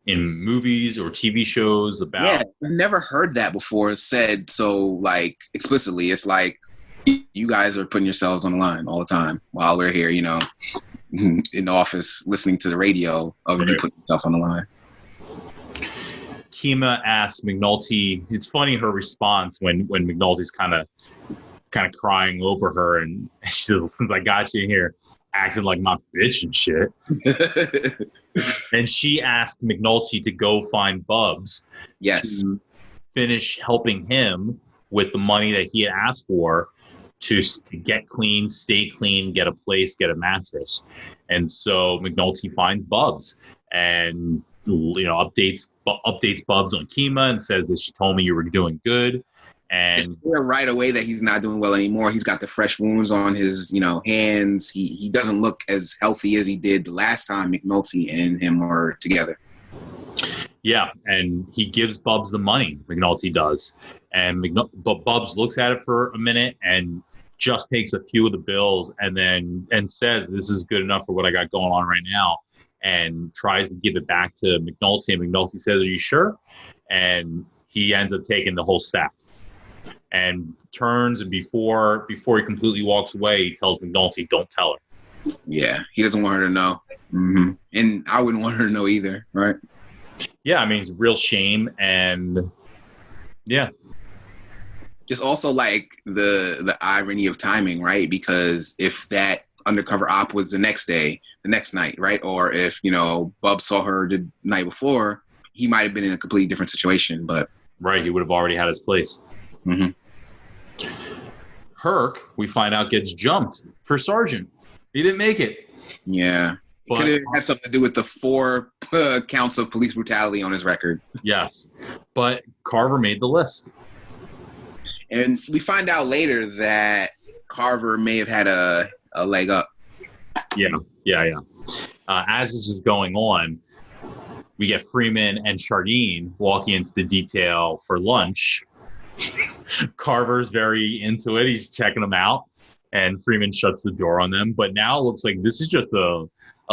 in movies or TV shows about. Yeah, I've never heard that before said so like explicitly. It's like you guys are putting yourselves on the line all the time while we're here, you know, in the office listening to the radio of you putting yourself on the line. Kima asks McNulty. It's funny her response when McNulty's kind of crying over her, and she says, "Since I got you here, acting like my bitch and shit." And she asked McNulty to go find Bubs. Yes. To finish helping him with the money that he had asked for to get clean, stay clean, get a place, get a mattress. And so McNulty finds Bubs and updates Bubs on Kima and says that she told me you were doing good. And it's clear right away that he's not doing well anymore. He's got the fresh wounds on his, hands. He doesn't look as healthy as he did the last time McNulty and him were together. Yeah, and he gives Bubs the money, McNulty does. But Bubs looks at it for a minute and just takes a few of the bills and says, "This is good enough for what I got going on right now," and tries to give it back to McNulty. And McNulty says, "Are you sure?" And he ends up taking the whole stack and turns, and before he completely walks away, he tells McNulty, "Don't tell her." Yeah, he doesn't want her to know. Mm-hmm. And I wouldn't want her to know either, right? Yeah, I mean, it's real shame, and yeah. It's also like the irony of timing, right? Because if that undercover op was the next night, right? Or if, Bub saw her the night before, he might have been in a completely different situation, but... Right, he would have already had his place. Mm-hmm. Herc, we find out, gets jumped for sergeant. He didn't make it. Yeah. It could have had something to do with the 4 counts of police brutality on his record. Yes. But Carver made the list. And we find out later that Carver may have had a leg up. Yeah. As this is going on, we get Freeman and Chardine walking into the detail for lunch. Carver's very into it. He's checking them out. And Freeman shuts the door on them. But now it looks like this is just a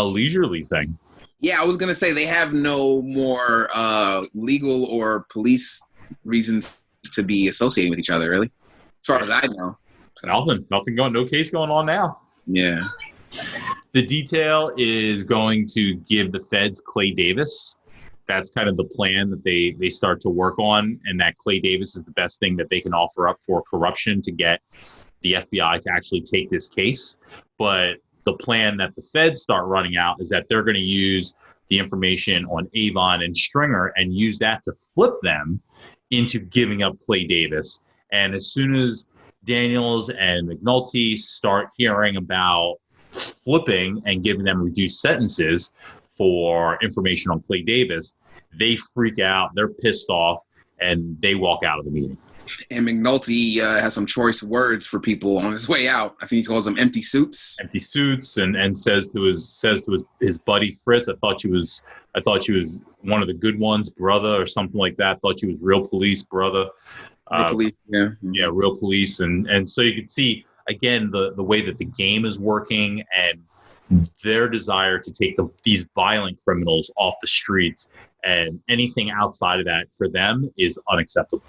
leisurely thing. Yeah, I was going to say they have no more legal or police reasons to be associating with each other, really, as far as I know. So. Nothing going, no case going on now. Yeah. The detail is going to give the feds Clay Davis. That's kind of the plan that they start to work on, and that Clay Davis is the best thing that they can offer up for corruption to get the FBI to actually take this case. But the plan that the feds start running out is that they're going to use the information on Avon and Stringer and use that to flip them into giving up Clay Davis. And as soon as Daniels and McNulty start hearing about flipping and giving them reduced sentences for information on Clay Davis, they freak out, they're pissed off, and they walk out of the meeting. And McNulty has some choice words for people on his way out. I think he calls them empty suits. Empty suits, and says to his buddy Fritz, I thought you was one of the good ones, brother, or something like that. Thought you was real police, brother. Real police, yeah. Yeah, real police. And so you can see, again, the way that the game is working and their desire to take these violent criminals off the streets, and anything outside of that for them is unacceptable.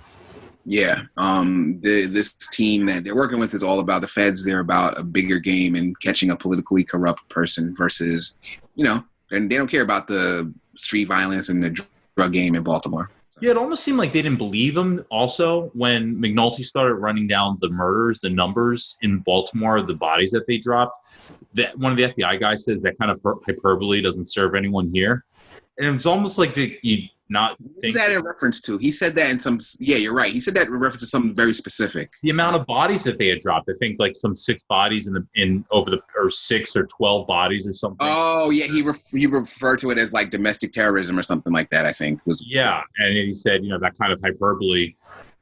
Yeah. This team that they're working with is all about the feds. They're about a bigger game and catching a politically corrupt person versus, and they don't care about the street violence and the drug game in Baltimore. So. Yeah, it almost seemed like they didn't believe him also when McNulty started running down the murders, the numbers in Baltimore, the bodies that they dropped. That one of the FBI guys says that kind of hyperbole doesn't serve anyone here. And it's almost like you not think. What's that in reference to? He said that in some. Yeah, you're right. He said that in reference to something very specific. The amount of bodies that they had dropped. I think like some 6 bodies or 6 or 12 bodies or something. Oh yeah, he referred to it as like domestic terrorism or something like that. I think was. Yeah, and he said that kind of hyperbole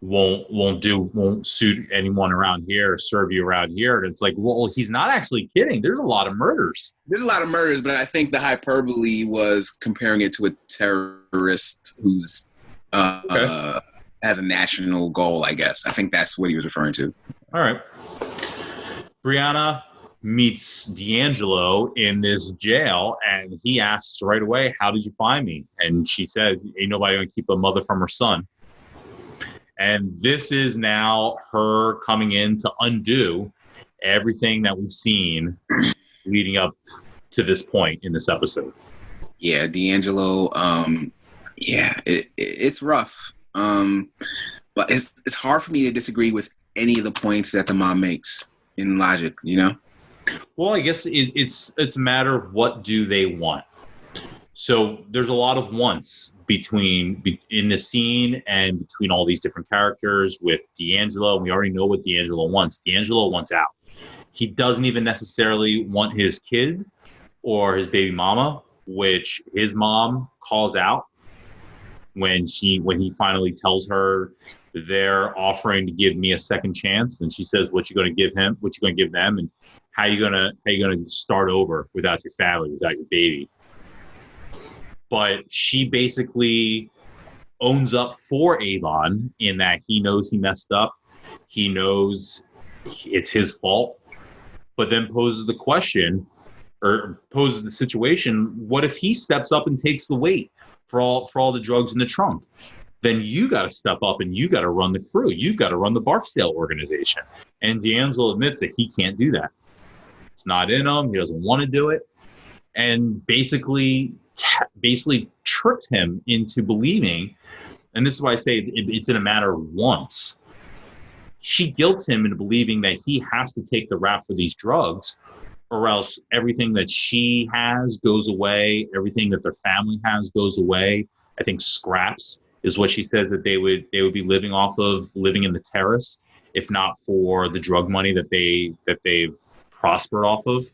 won't suit anyone around here or serve you around here. And it's like, well, he's not actually kidding. There's a lot of murders. There's a lot of murders, but I think the hyperbole was comparing it to a terrorist who's has a national goal, I guess. I think that's what he was referring to. All right. Brianna meets D'Angelo in this jail, and he asks right away, "How did you find me?" And she says, "Ain't nobody gonna keep a mother from her son." And this is now her coming in to undo everything that we've seen leading up to this point in this episode. Yeah, D'Angelo, Yeah, it's rough. But it's hard for me to disagree with any of the points that the mom makes in logic, you know? Well, I guess it's a matter of what do they want. So there's a lot of wants in the scene and between all these different characters with D'Angelo. We already know what D'Angelo wants. D'Angelo wants out. He doesn't even necessarily want his kid or his baby mama, which his mom calls out when he finally tells her they're offering to give me a second chance, and she says, "What you going to give him? What you going to give them? And how you gonna start over without your family, without your baby?" But she basically owns up for Avon in that he knows he messed up, he knows it's his fault, but then poses the question or poses the situation: what if he steps up and takes the weight for all the drugs in the trunk? Then you got to step up and you got to run the crew. You've got to run the Barksdale organization. And D'Angelo admits that he can't do that. It's not in him. He doesn't want to do it. And basically tricks him into believing, and this is why I say it's in a matter of wants. She guilts him into believing that he has to take the rap for these drugs, or else everything that she has goes away. Everything that their family has goes away. I think scraps is what she says that they would be living off of, living in the terrace, if not for the drug money that they've prospered off of.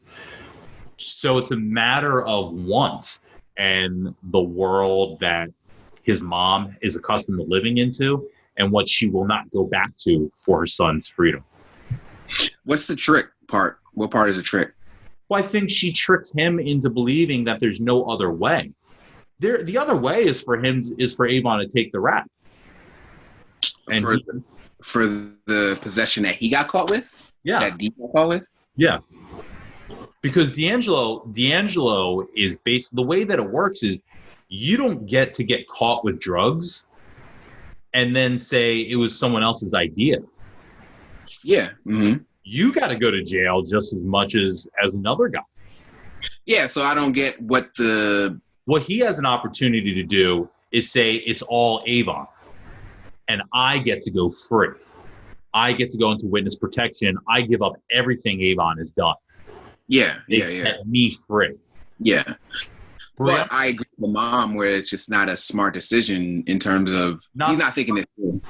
So it's a matter of want and the world that his mom is accustomed to living into and what she will not go back to for her son's freedom. What's the trick part? What part is a trick? Well, I think she tricks him into believing that there's no other way. The other way is for Avon to take the rap. And for the possession that he got caught with? Yeah. That D got caught with? Yeah. Because D'Angelo is the way that it works is you don't get to get caught with drugs and then say it was someone else's idea. Yeah. Mm-hmm. You got to go to jail just as much as another guy. Yeah, so I don't get what he has an opportunity to do is say it's all Avon and I get to go free. I get to go into witness protection. I give up everything Avon has done. Yeah, they set me free. Yeah. But I agree with the mom where it's just not a smart decision in terms of he's not thinking it through.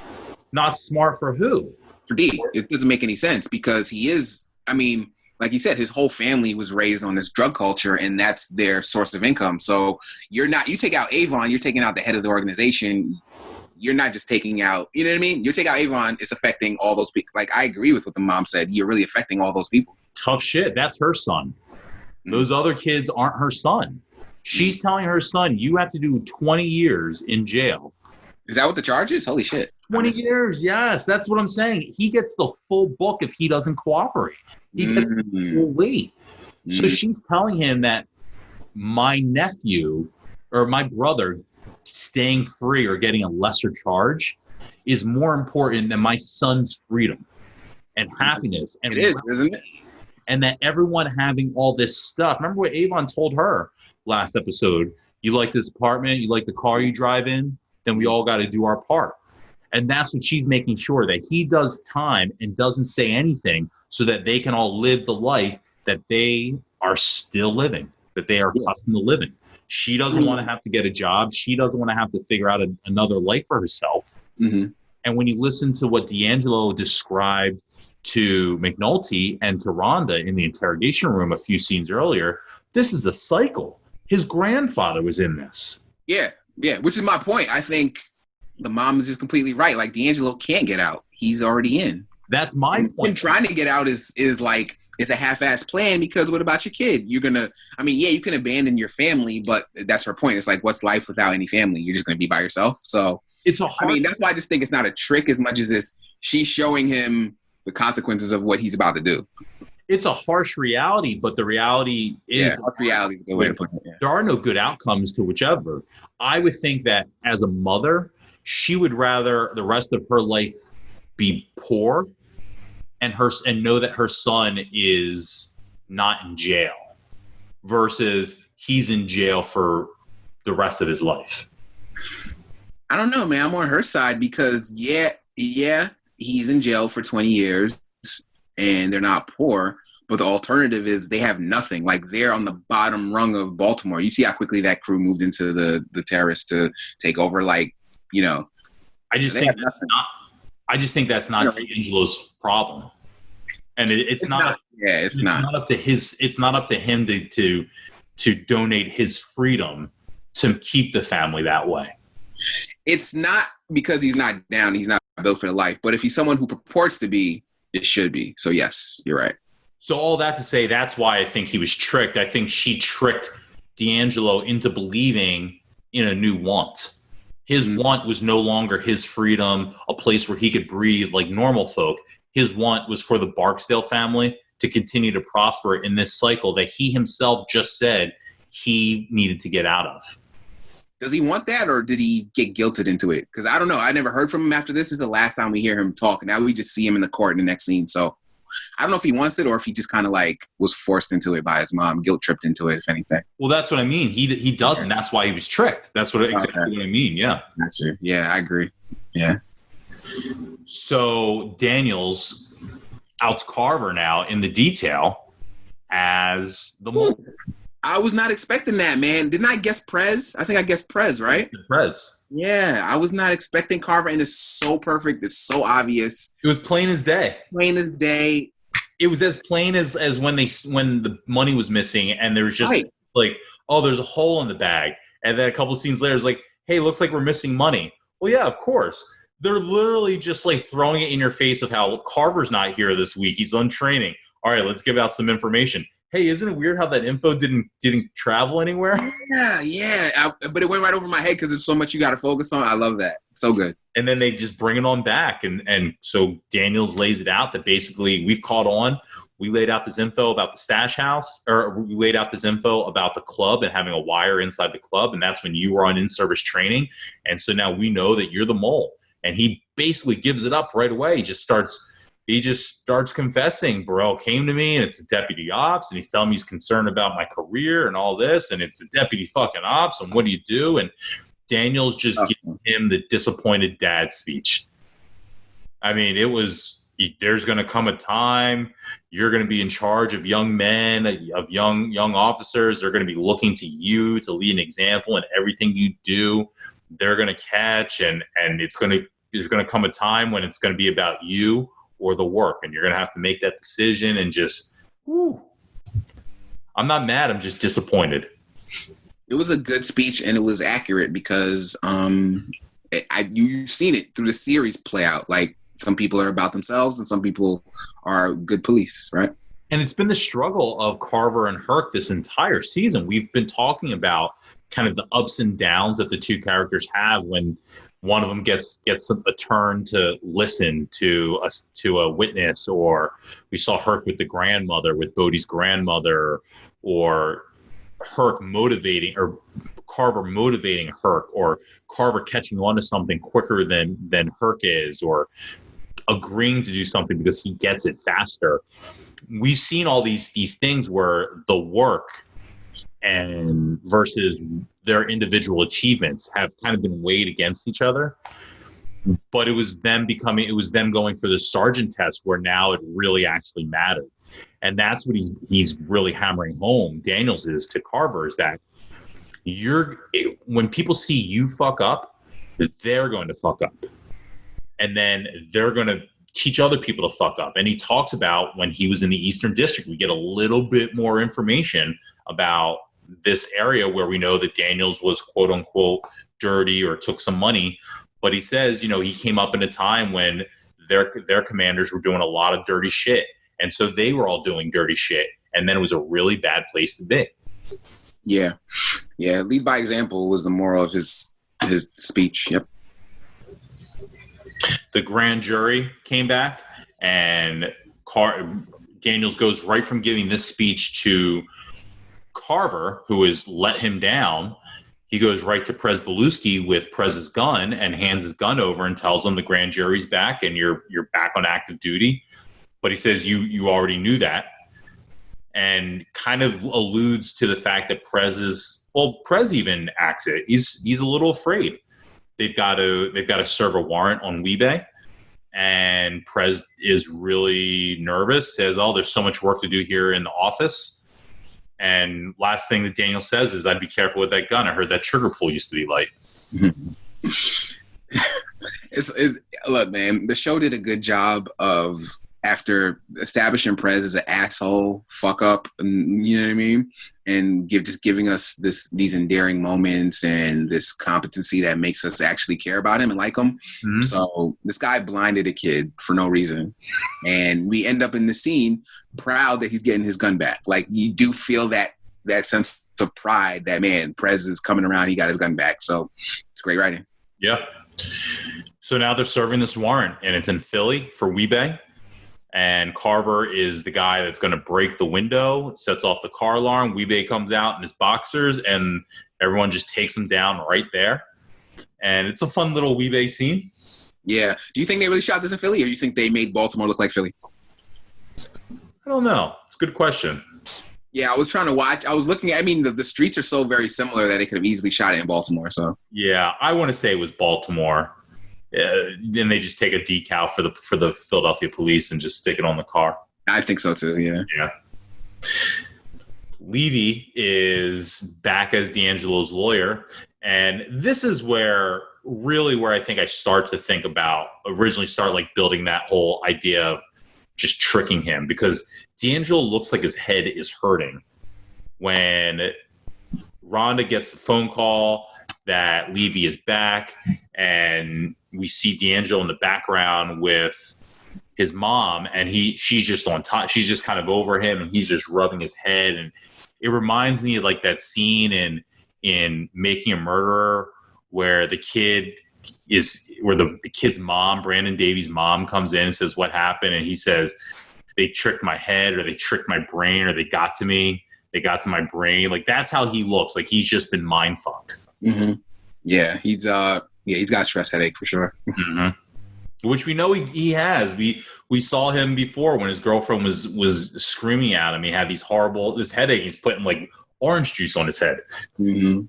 Not smart for who? For D. It doesn't make any sense because he is, I mean, like you said, his whole family was raised on this drug culture and that's their source of income. So you take out Avon, you're taking out the head of the organization. You're not just taking out, you know what I mean? You take out Avon, it's affecting all those people. Like, I agree with what the mom said. You're really affecting all those people. Tough shit. That's her son. Those other kids aren't her son. She's telling her son, you have to do 20 years in jail. Is that what the charge is? Holy shit. 20 years, yes. That's what I'm saying. He gets the full book if he doesn't cooperate. He gets the full weight. So she's telling him that my nephew or my brother staying free or getting a lesser charge is more important than my son's freedom and happiness. And it is, isn't it? And that everyone having all this stuff. Remember what Avon told her last episode? You like this apartment? You like the car you drive in? Then we all got to do our part. And that's what she's making sure, that he does time and doesn't say anything so that they can all live the life that they are still living, that they are accustomed to living. She doesn't want to have to get a job. She doesn't want to have to figure out another life for herself. Mm-hmm. And when you listen to what D'Angelo described to McNulty and to Rhonda in the interrogation room a few scenes earlier, this is a cycle. His grandfather was in this. Yeah, which is my point. I think the mom is just completely right. Like, D'Angelo can't get out. He's already in. That's my point. And trying to get out is like, it's a half-assed plan because what about your kid? You're going to, I mean, yeah, you can abandon your family, but that's her point. It's like, what's life without any family? You're just going to be by yourself. So, that's why I just think it's not a trick as much as she's showing him the consequences of what he's about to do. It's a harsh reality, but the reality is harsh reality is a good way to put it. Yeah. There are no good outcomes to whichever. I would think that as a mother, she would rather the rest of her life be poor and know that her son is not in jail versus he's in jail for the rest of his life. I don't know, man. I'm on her side because yeah, he's in jail for 20 years and they're not poor. But the alternative is they have nothing. Like they're on the bottom rung of Baltimore. You see how quickly that crew moved into the terrace to take over. Like, you know, I just think that's not. I just think that's not D'Angelo's problem, and it's not. Yeah, it's not. Not up to his. It's not up to him to donate his freedom to keep the family that way. It's not because he's not down. He's not built for the life. But if he's someone who purports to be, it should be. So yes, you're right. So all that to say, that's why I think he was tricked. I think she tricked D'Angelo into believing in a new want. His want was no longer his freedom, a place where he could breathe like normal folk. His want was for the Barksdale family to continue to prosper in this cycle that he himself just said he needed to get out of. Does he want that, or did he get guilted into it? Because I don't know. I never heard from him after this. This is the last time we hear him talk. Now we just see him in the court in the next scene. So I don't know if he wants it or if he just kind of like was forced into it by his mom, guilt tripped into it, if anything. Well, that's what I mean. He doesn't. That's why he was tricked. That's exactly what I mean. Yeah. Yeah, I agree. Yeah. So Daniels outs Carver now in the detail as the mole. I was not expecting that, man. Didn't I guess Prez? I think I guessed Prez, right? Prez. Yeah, I was not expecting Carver, and it's so perfect. It's so obvious. It was plain as day. Plain as day. It was as plain as when the money was missing, and there was just like, oh, there's a hole in the bag, and then a couple of scenes later, it's like, hey, looks like we're missing money. Well, yeah, of course. They're literally just like throwing it in your face of how Carver's not here this week. He's on training. All right, let's give out some information. Hey, isn't it weird how that info didn't travel anywhere? Yeah. But it went right over my head because there's so much you got to focus on. I love that. So good. And then they just bring it on back. And so Daniels lays it out that basically we've caught on. We laid out this info about the stash house, or we laid out this info about the club and having a wire inside the club. And that's when you were on in-service training. And so now we know that you're the mole. And he basically gives it up right away. He just starts confessing. Burrell came to me, and it's a deputy ops, and he's telling me he's concerned about my career and all this, and it's the deputy fucking ops, and what do you do? And Daniels just giving him the disappointed dad speech. I mean, it was, there's going to come a time you're going to be in charge of young men, of young officers. They're going to be looking to you to lead an example, and everything you do, they're going to catch, and there's going to come a time when it's going to be about you or the work, and you're going to have to make that decision. And just, I'm not mad. I'm just disappointed. It was a good speech, and it was accurate because you've seen it through the series play out. Like, some people are about themselves, and some people are good police, right? And it's been the struggle of Carver and Herc this entire season. We've been talking about kind of the ups and downs that the two characters have when one of them gets a turn to listen to a witness, or we saw Herc with the grandmother, with Bodhi's grandmother, or Herc motivating, or Carver motivating Herc, or Carver catching on to something quicker than Herc is, or agreeing to do something because he gets it faster. We've seen all these things where the work and versus their individual achievements have kind of been weighed against each other. But it was them going for the sergeant test where now it really actually mattered. And that's what he's really hammering home, Daniels is to Carver, is that when people see you fuck up, they're going to fuck up. And then they're going to teach other people to fuck up. And he talks about when he was in the Eastern District, we get a little bit more information about this area where we know that Daniels was quote unquote dirty or took some money. But he says, he came up in a time when their commanders were doing a lot of dirty shit. And so they were all doing dirty shit. And then it was a really bad place to be. Yeah. Yeah. Lead by example was the moral of his speech. Yep. The grand jury came back, and Daniels goes right from giving this speech to Carver, who has let him down. He goes right to Prez Belusky with Prez's gun and hands his gun over and tells him the grand jury's back and you're back on active duty. But he says you already knew that, and kind of alludes to the fact that Prez even acts it. He's a little afraid. they've got to serve a warrant on Weebay. And Prez is really nervous, says, "Oh, there's so much work to do here in the office." And last thing that Daniel says is, "I'd be careful with that gun. I heard that trigger pull used to be light." Look, man, the show did a good job of, after establishing Prez as an asshole, fuck up, you know what I mean? And giving us these endearing moments and this competency that makes us actually care about him and like him. Mm-hmm. So this guy blinded a kid for no reason. And we end up in the scene proud that he's getting his gun back. Like, you do feel that sense of pride that, man, Prez is coming around, he got his gun back. So it's great writing. Yeah. So now they're serving this warrant, and it's in Philly for Weebay. And Carver is the guy that's going to break the window, sets off the car alarm. Weebay comes out in his boxers, and everyone just takes him down right there. And it's a fun little Weebay scene. Yeah. Do you think they really shot this in Philly, or do you think they made Baltimore look like Philly? I don't know. It's a good question. Yeah, I was trying to watch. I was looking at, the streets are so very similar that they could have easily shot it in Baltimore. So yeah, I want to say it was Baltimore. Then they just take a decal for the Philadelphia police and just stick it on the car. I think so too. Yeah. Yeah. Levy is back as D'Angelo's lawyer, and this is where I think I start to think about building that whole idea of just tricking him, because D'Angelo looks like his head is hurting when Rhonda gets the phone call that Levy is back, and we see D'Angelo in the background with his mom, and she's just on top. She's just kind of over him, and he's just rubbing his head. And it reminds me of like that scene in Making a Murderer where the kid's mom, Brandon Davies' mom, comes in and says, "What happened?" And he says, "They tricked my head, or they tricked my brain, or they got to me. They got to my brain." Like, that's how he looks. Like, he's just been mind fucked. Mm-hmm. Yeah, he's got a stress headache for sure. Mm-hmm. Which we know he has. We saw him before when his girlfriend was screaming at him. He had this headache. He's putting like orange juice on his head. Mm-hmm.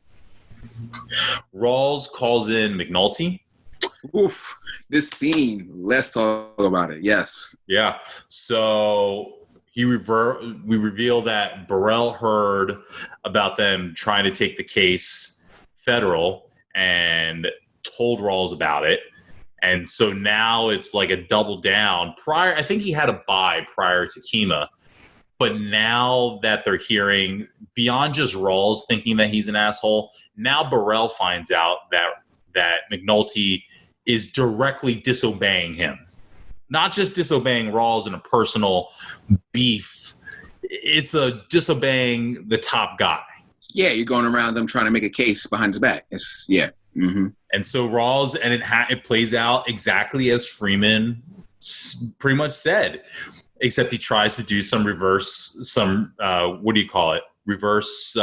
Rawls calls in McNulty. Oof. This scene, let's talk about it. Yes. Yeah. So we reveal that Burrell heard about them trying to take the case federal and told Rawls about it. And so now it's like a double down. I think he had a bye prior to Kima. But now that they're hearing, beyond just Rawls thinking that he's an asshole, now Burrell finds out that McNulty is directly disobeying him. Not just disobeying Rawls in a personal beef. It's disobeying the top guy. Yeah, you're going around them trying to make a case behind his back. Yeah. Mm-hmm. And so Rawls, and it plays out exactly as Freeman pretty much said, except he tries to do some what do you call it? Reverse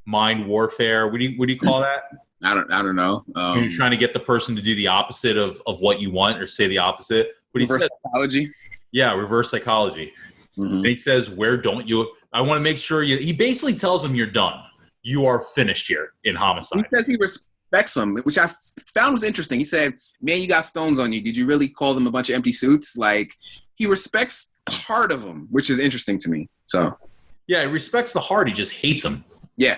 mind warfare. What do you call that? I don't know. You're trying to get the person to do the opposite of what you want, or say the opposite. But reverse psychology. Yeah, reverse psychology. Mm-hmm. And he says, "Where don't you? I want to make sure you." He basically tells him, "You're done. You are finished here in homicide." He says he respects him, which I found was interesting. He said, "Man, you got stones on you. Did you really call them a bunch of empty suits?" Like, he respects part of him, which is interesting to me. So, yeah, he respects the heart. He just hates him. Yeah,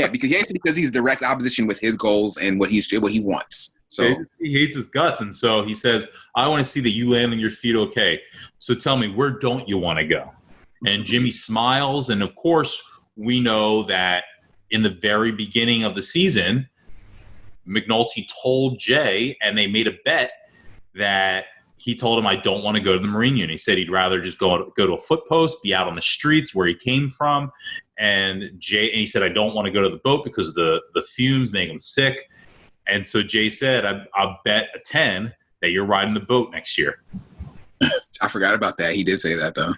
because he's direct opposition with his goals and what he wants. So he hates his guts, and so he says, "I want to see that you land on your feet, okay? So tell me, where don't you want to go?" And Jimmy smiles, and of course, we know that in the very beginning of the season, McNulty told Jay, and they made a bet that he told him, "I don't want to go to the Marine unit." He said he'd rather just go to a foot post, be out on the streets where he came from. And he said, "I don't want to go to the boat because the fumes make him sick." And so Jay said, I'll bet a 10 that you're riding the boat next year. I forgot about that. He did say that, though.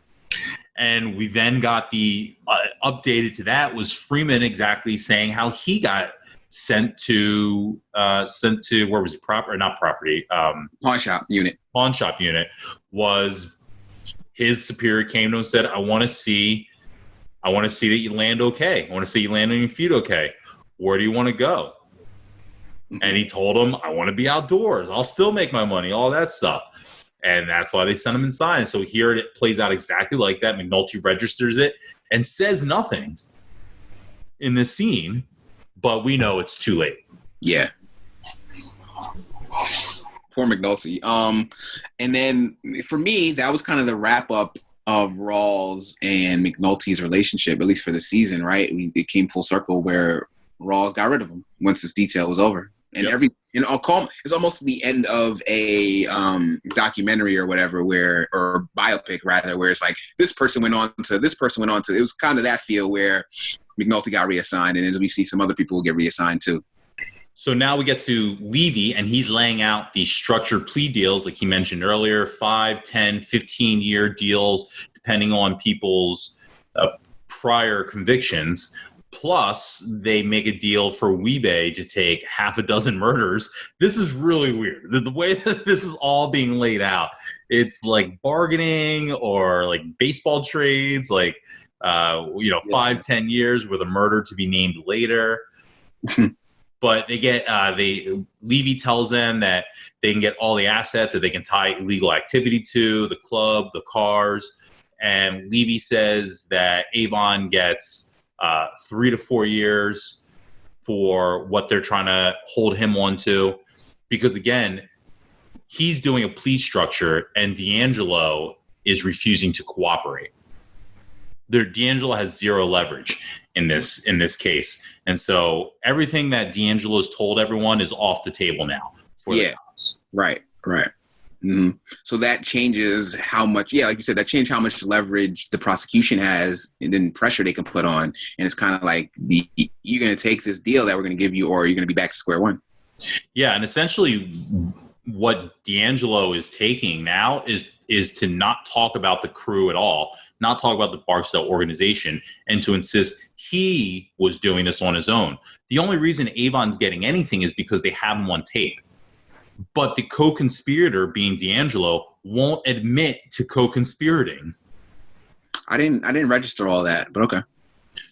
And we then got the updated to that was Freeman exactly saying how he got sent to where was he? Pawn shop unit. Pawn shop unit was his superior came to him and said, I want to see that you land okay. I want to see you land on your feet okay. Where do you want to go? And he told him, I want to be outdoors. I'll still make my money, all that stuff. And that's why they sent him inside. So here it plays out exactly like that. McNulty registers it and says nothing in this scene, but we know it's too late. Yeah. Poor McNulty. And then for me, that was kind of the wrap up of Rawls and McNulty's relationship, at least for the season, right? It came full circle where Rawls got rid of him once this detail was over. And it's almost the end of a documentary or whatever, or biopic rather, where it's like this person went on to. It was kind of that feel where McNulty got reassigned, and then we see some other people who get reassigned too. So now we get to Levy, and he's laying out the structured plea deals, like he mentioned earlier, 5, 10, 15-year deals, depending on people's prior convictions. Plus, they make a deal for Weebay to take half a dozen murders. This is really weird. The way that this is all being laid out, it's like bargaining or like baseball trades, like, 5, 10 years with a murder to be named later. But they get, Levy tells them that they can get all the assets that they can tie illegal activity to, the club, the cars. And Levy says that Avon gets 3 to 4 years for what they're trying to hold him on to. Because again, he's doing a plea structure and D'Angelo is refusing to cooperate. D'Angelo has zero leverage in this case. And so everything that D'Angelo's told everyone is off the table now. Right. Mm-hmm. So that changes how much, like you said, that changed how much leverage the prosecution has and then pressure they can put on. And it's kind of like, you're going to take this deal that we're going to give you, or you're going to be back to square one. Yeah. And essentially what D'Angelo is taking now is to not talk about the crew at all, not talk about the Barksdale organization, and to insist he was doing this on his own. The only reason Avon's getting anything is because they have him on tape. But the co-conspirator, being D'Angelo, won't admit to co-conspirating. I didn't register all that, but okay.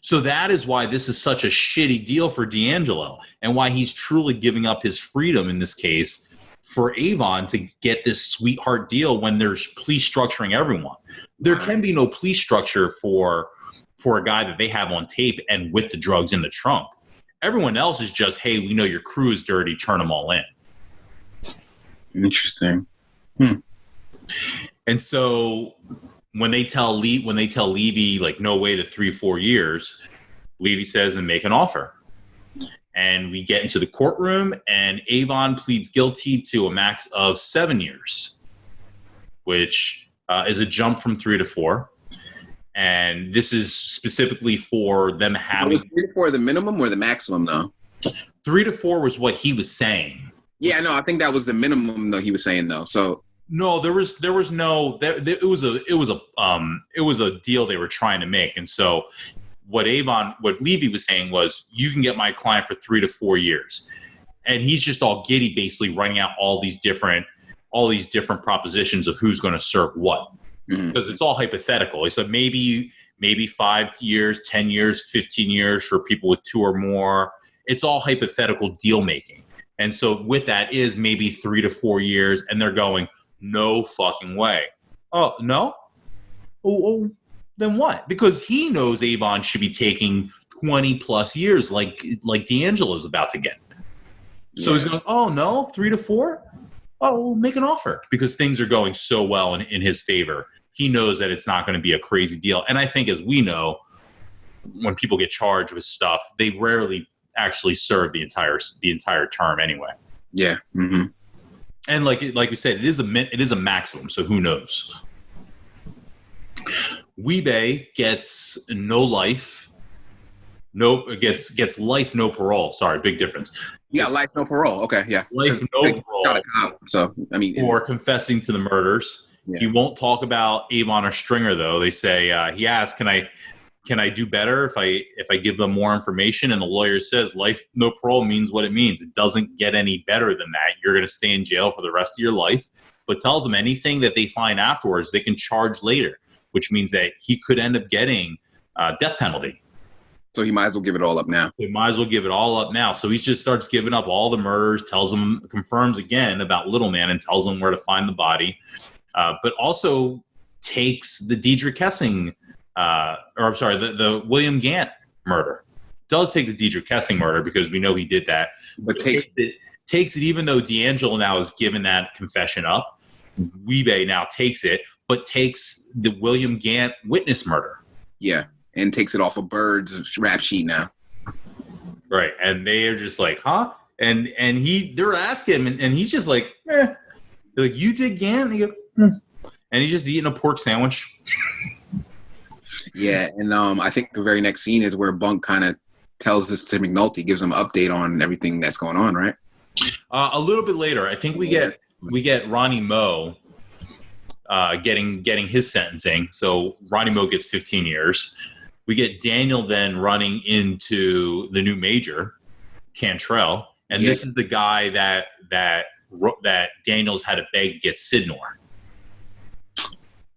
So that is why this is such a shitty deal for D'Angelo, and why he's truly giving up his freedom in this case for Avon to get this sweetheart deal when there's plea structuring everyone. There can be no plea structure for a guy that they have on tape and with the drugs in the trunk. Everyone else is just, hey, we know your crew is dirty, turn them all in. Interesting. And so when they tell Levy, like, no way to 3-4 years, Levy says, and make an offer. And we get into the courtroom, and Avon pleads guilty to a max of 7 years, which is a jump from 3 to 4. And this is specifically for them having... Was 3 to 4 the minimum or the maximum, though? 3 to 4 was what he was saying. Yeah, no, I think that was the minimum, though, he was saying, though. So no, it was a deal they were trying to make. And so what Levy was saying was, you can get my client for 3 to 4 years. And he's just all giddy, basically writing out all these different propositions of who's going to serve what. Because it's all hypothetical. He said maybe 5 years, 10 years, 15 years for people with 2 or more. It's all hypothetical deal making. And so with that is maybe 3 to 4 years, and they're going, no fucking way. Oh, no? Oh, then what? Because he knows Avon should be taking 20 plus years like D'Angelo's about to get. So he's going, oh, no, 3 to 4? Oh, we'll make an offer. Because things are going so well in his favor. He knows that it's not going to be a crazy deal. And I think, as we know, when people get charged with stuff, they rarely actually serve the entire term anyway. Yeah. Mm-hmm. And like we said, it is a maximum, so who knows? Weebay gets no life. Gets life, no parole. Sorry, big difference. Yeah, life, no parole. Okay, yeah. Life, no parole. So, I mean, for confessing to the murders. Yeah. He won't talk about Avon or Stringer, though. They say he asked, Can I do better if I give them more information? And the lawyer says life, no parole means what it means. It doesn't get any better than that. You're going to stay in jail for the rest of your life. But tells them anything that they find afterwards, they can charge later, which means that he could end up getting death penalty. So he might as well give it all up now. He might as well give it all up now. So he just starts giving up all the murders, confirms again about Little Man, and tells him where to find the body. But also takes the Deidre Kessing, the William Gant murder. Does take the Deidre Kessing murder because we know he did that. But takes it even though D'Angelo now has given that confession up. Wee-Bey now takes it, but takes the William Gant witness murder. Yeah, and takes it off of Bird's rap sheet now. Right, and they are just like, huh? And they're asking him, and he's just like, eh. They're like, you did Gant? And he goes, and he's just eating a pork sandwich. Yeah, and I think the very next scene is where Bunk kind of tells this to McNulty, gives him an update on everything that's going on, right? A little bit later, I think we get Ronnie Moe getting his sentencing. So Ronnie Moe gets 15 years. We get Daniel then running into the new major, Cantrell, and this is the guy that Daniels had to beg to get Sidnor.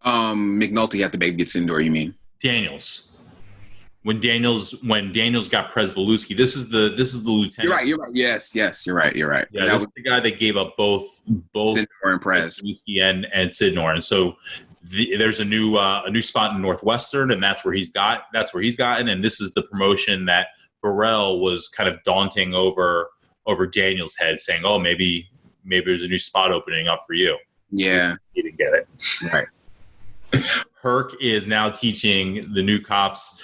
McNulty had to beg to get Sidnor, you mean? Daniels. When Daniels got Presbolewski, this is the lieutenant. You're right. Yes, you're right. Yeah, that was the guy that gave up both Sidnor and Prez and Sidnor, and so there's a new spot in Northwestern, and that's where he's gotten, and this is the promotion that Burrell was kind of daunting over Daniel's head, saying, "Oh, maybe there's a new spot opening up for you." Yeah, he didn't get it. Right. Herc is now teaching the new cops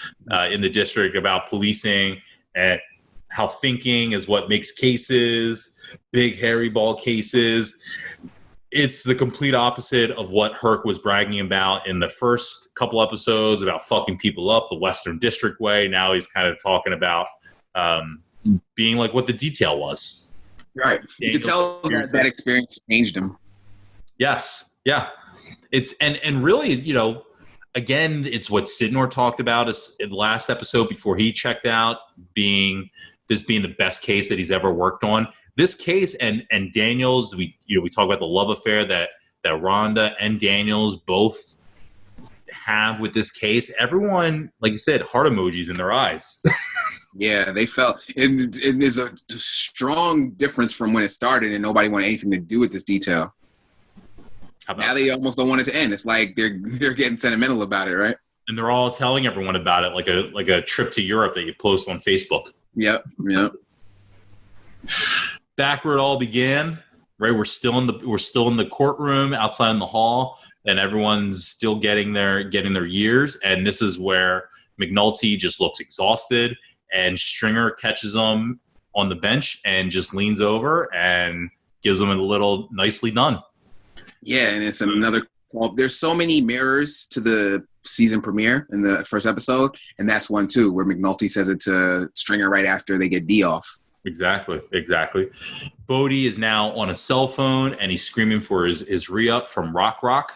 in the district about policing and how thinking is what makes cases, big hairy ball cases. It's the complete opposite of what Herc was bragging about in the first couple episodes about fucking people up the Western District way. Now he's kind of talking about being like what the detail was. Right. You can tell that experience changed him. Yes. Yeah. It's and really, again, it's what Sidnor talked about in the last episode before he checked out, being the best case that he's ever worked on. This case and Daniels, we talk about the love affair that Rhonda and Daniels both have with this case. Everyone, like you said, heart emojis in their eyes. Yeah, they felt, and there's a strong difference from when it started, and nobody wanted anything to do with this detail. Now they almost don't want it to end. It's like they're getting sentimental about it, right? And they're all telling everyone about it, like a trip to Europe that you post on Facebook. Yep. Back where it all began, right? We're still in the courtroom outside in the hall, and everyone's still getting their years. And this is where McNulty just looks exhausted, and Stringer catches him on the bench and just leans over and gives him a little nicely done. Yeah, and it's another. Well, there's so many mirrors to the season premiere in the first episode, and that's one too, where McNulty says it to Stringer right after they get D off. Exactly. Bodie is now on a cell phone, and he's screaming for his re-up from Rock.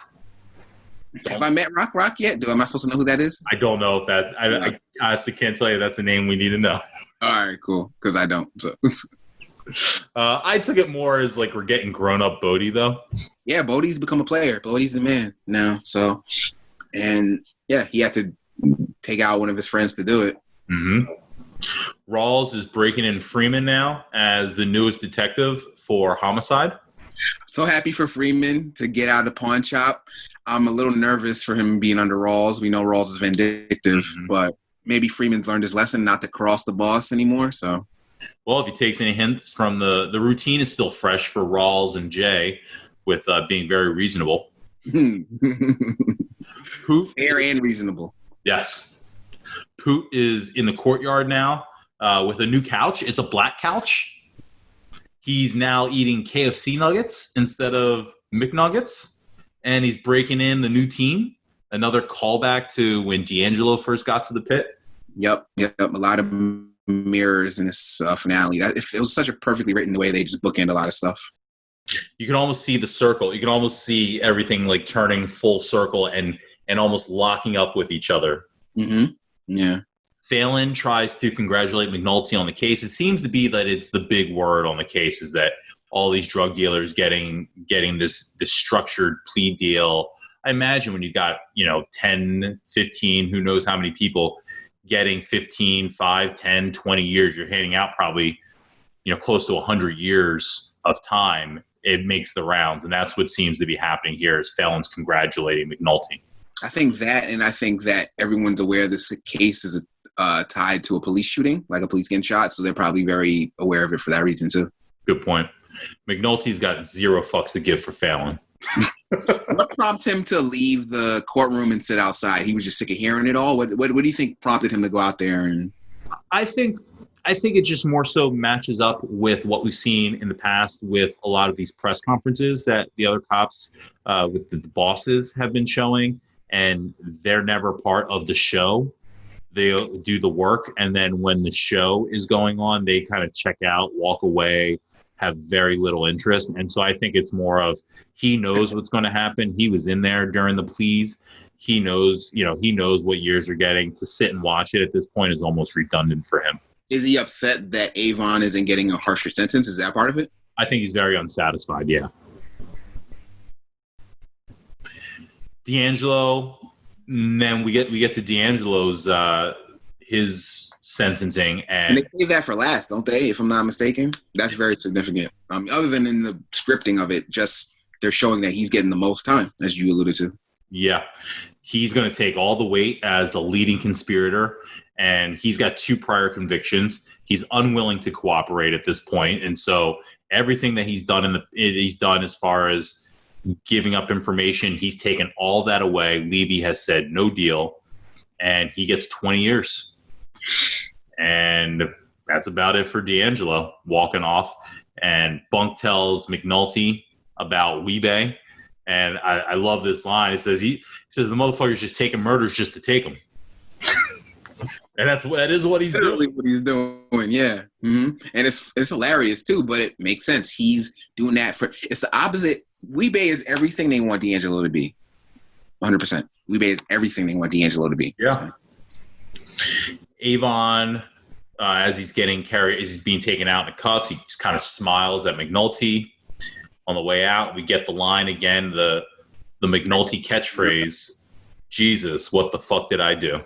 Have I met Rock yet? Am I supposed to know who that is? I don't know if that. I honestly can't tell you. That's a name we need to know. All right, cool. Because I don't. So. I took it more as like we're getting grown-up Bodie, though. Yeah, Bodie's become a player. Bodie's the man now. So, and yeah, he had to take out one of his friends to do it. Mm-hmm. Rawls is breaking in Freeman now as the newest detective for homicide. So happy for Freeman to get out of the pawn shop. I'm a little nervous for him being under Rawls. We know Rawls is vindictive, but maybe Freeman's learned his lesson not to cross the boss anymore. So. Well, if he takes any hints from the routine is still fresh for Rawls and Jay with being very reasonable. Poot, fair and reasonable. Yes. Poot is in the courtyard now with a new couch. It's a black couch. He's now eating KFC nuggets instead of McNuggets, and he's breaking in the new team. Another callback to when D'Angelo first got to the pit. Yep. A lot of mirrors in this finale. It was such a perfectly written way they just bookend a lot of stuff. You can almost see the circle. You can almost see everything like turning full circle and almost locking up with each other. Mm-hmm. Yeah. Phelan tries to congratulate McNulty on the case. It seems to be that it's the big word on the case is that all these drug dealers getting this structured plea deal. I imagine when you got 10, 15, who knows how many people getting 15, 5, 10, 20 years. You're handing out probably, close to 100 years of time. It makes the rounds. And that's what seems to be happening here is Phelan's congratulating McNulty. I think that, and I think that everyone's aware this case is tied to a police shooting, like a police getting shot. So they're probably very aware of it for that reason too. Good point. McNulty's got 0 fucks to give for Phelan. What prompts him to leave the courtroom and sit outside? He was just sick of hearing it all. What do you think prompted him to go out there? And I think it just more so matches up with what we've seen in the past with a lot of these press conferences that the other cops with the bosses have been showing, and they're never part of the show. They'll do the work, and then when the show is going on, they kind of check out, walk away, have very little interest. And so I think it's more of he knows what's going to happen. He was in there during the pleas. He knows what years are getting. To sit and watch it at this point is almost redundant for him. Is he upset that Avon isn't getting a harsher sentence? Is that part of it? I think he's very unsatisfied, yeah. D'Angelo, then we get to D'Angelo's his sentencing, and they save that for last, don't they? If I'm not mistaken, that's very significant. Other than in the scripting of it, just they're showing that he's getting the most time, as you alluded to. Yeah, he's going to take all the weight as the leading conspirator, and he's got 2 prior convictions. He's unwilling to cooperate at this point, and so everything that he's done he's done as far as giving up information, he's taken all that away. Levy has said no deal, and he gets 20 years. And that's about it for D'Angelo walking off. And Bunk tells McNulty about Weebay. And I love this line. He says the motherfucker's just taking murders just to take them. And that is what he's doing. What he's doing, yeah. Mm-hmm. And it's hilarious too, but it makes sense. He's doing that it's the opposite. Weebay is everything they want D'Angelo to be. 100%. Weebay is everything they want D'Angelo to be. Yeah. Avon, as he's being taken out in the cuffs, he just kind of smiles at McNulty. On the way out, we get the line again, the McNulty catchphrase, Jesus, what the fuck did I do?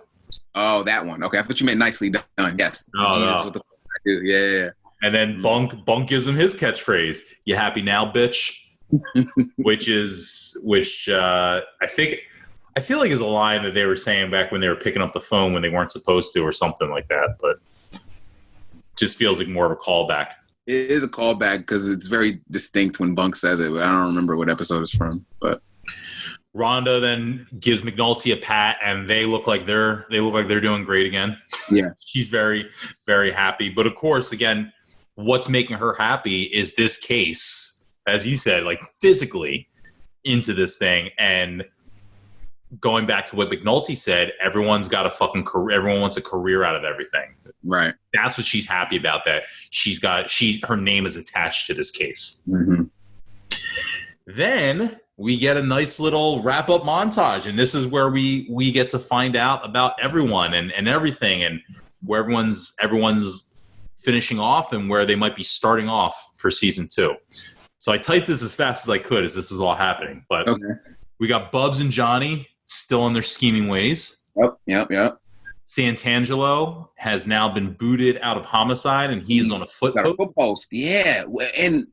Oh, that one. Okay, I thought you meant nicely done. Yes. Jesus, what the fuck did I do? Yeah. And then Bunk gives him his catchphrase, you happy now, bitch? which I feel like is a line that they were saying back when they were picking up the phone when they weren't supposed to or something like that, but just feels like more of a callback. It is a callback because it's very distinct when Bunk says it, but I don't remember what episode it's from. But Rhonda then gives McNulty a pat, and they look like they're doing great again. Yeah. She's very, very happy. But of course, again, what's making her happy is this case, as you said, like physically into this thing. And going back to what McNulty said, everyone's got a fucking career. Everyone wants a career out of everything. Right. That's what she's happy about, that her name is attached to this case. Mm-hmm. Then we get a nice little wrap-up montage, and this is where we get to find out about everyone and everything, and where everyone's finishing off and where they might be starting off for season 2. So I typed this as fast as I could as this was all happening. But okay. We got Bubs and Johnny still in their scheming ways. Yep. Santangelo has now been booted out of homicide, and he's on a foot post. Yeah, and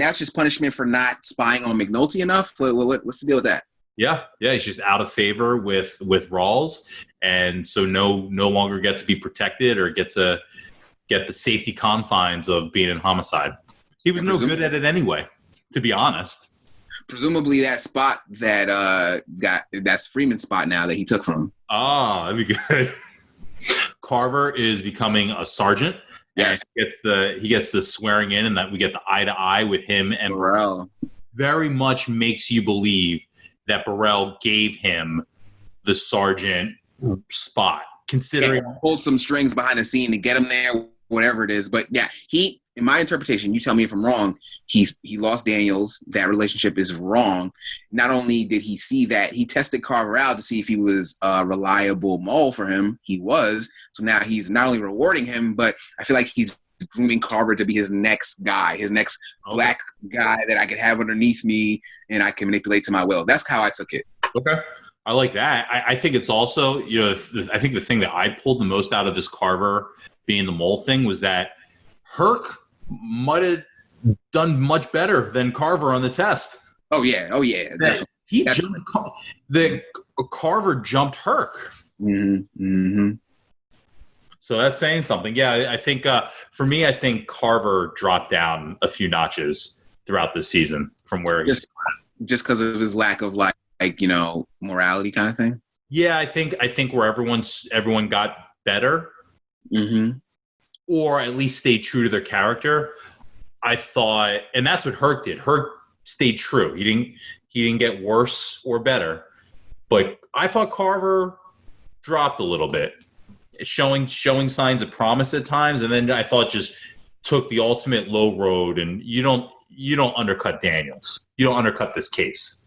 that's just punishment for not spying on McNulty enough. What's the deal with that? Yeah, he's just out of favor with Rawls, and so no longer get to be protected or get to get the safety confines of being in homicide. He was no good at it anyway, to be honest. Presumably that spot that's Freeman's spot now that he took from him. Oh, that'd be good. Carver is becoming a sergeant. Yes. And he gets the swearing in, and that we get the eye to eye with him and Burrell. Very much makes you believe that Burrell gave him the sergeant spot, considering pulled some strings behind the scene to get him there, whatever it is. But yeah, in my interpretation, you tell me if I'm wrong, he lost Daniels. That relationship is wrong. Not only did he see that, he tested Carver out to see if he was a reliable mole for him. He was. So now he's not only rewarding him, but I feel like he's grooming Carver to be his next guy, his next black guy that I could have underneath me and I can manipulate to my will. That's how I took it. Okay. I like that. I think it's also, I think the thing that I pulled the most out of this Carver being the mole thing was that Herc might have done much better than Carver on the test. Oh yeah. Definitely. Carver jumped Herc. So that's saying something. Yeah, I think for me, I think Carver dropped down a few notches throughout the season from where just because of his lack of morality kind of thing. Yeah, I think where everyone got better, or at least stayed true to their character. I thought, and that's what Herc did. Herc stayed true. He didn't get worse or better. But I thought Carver dropped a little bit, showing signs of promise at times, and then I thought just took the ultimate low road. And you don't undercut Daniels. You don't undercut this case.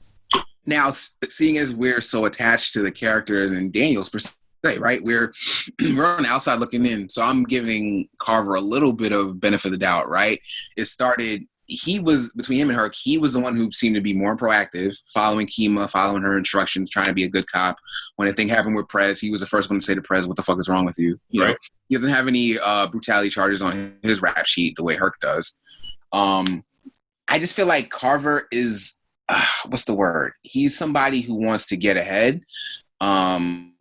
Now, seeing as we're so attached to the characters and Daniels per se, right? We're on the outside looking in, so I'm giving Carver a little bit of benefit of the doubt, right? It started. He was between him and Herc. He was the one who seemed to be more proactive, following Kima, following her instructions, trying to be a good cop. When a thing happened with Prez, he was the first one to say to Prez, "What the fuck is wrong with you?" Right? He doesn't have any brutality charges on his rap sheet the way Herc does. I just feel like Carver is. What's the word? He's somebody who wants to get ahead, and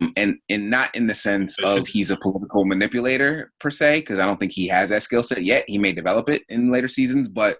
not in the sense of he's a political manipulator per se, because I don't think he has that skill set yet. He may develop it in later seasons, but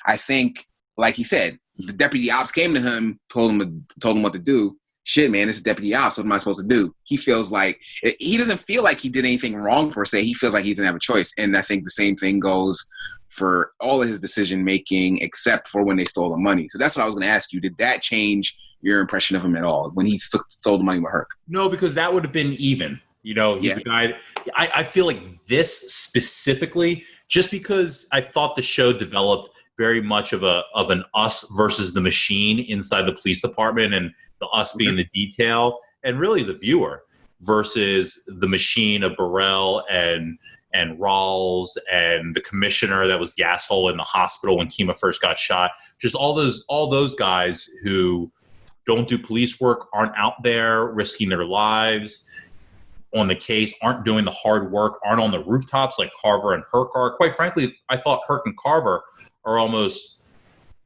I think, like he said, the deputy ops came to him, told him what to do. Shit, man, this is deputy ops. What am I supposed to do? He feels like he doesn't feel like he did anything wrong per se. He feels like he doesn't have a choice, and I think the same thing goes for all of his decision making, except for when they stole the money. So that's what I was going to ask you. Did that change your impression of him at all when he stole the money with Herc? No, because that would have been even. He's a guy. I feel like this specifically, just because I thought the show developed very much of an us versus the machine inside the police department, and the us being the detail, and really the viewer versus the machine of Burrell and Rawls and the commissioner that was the asshole in the hospital when Kima first got shot. Just all those guys who don't do police work, aren't out there risking their lives on the case, aren't doing the hard work, aren't on the rooftops like Carver and Herc are. Quite frankly, I thought Herc and Carver are almost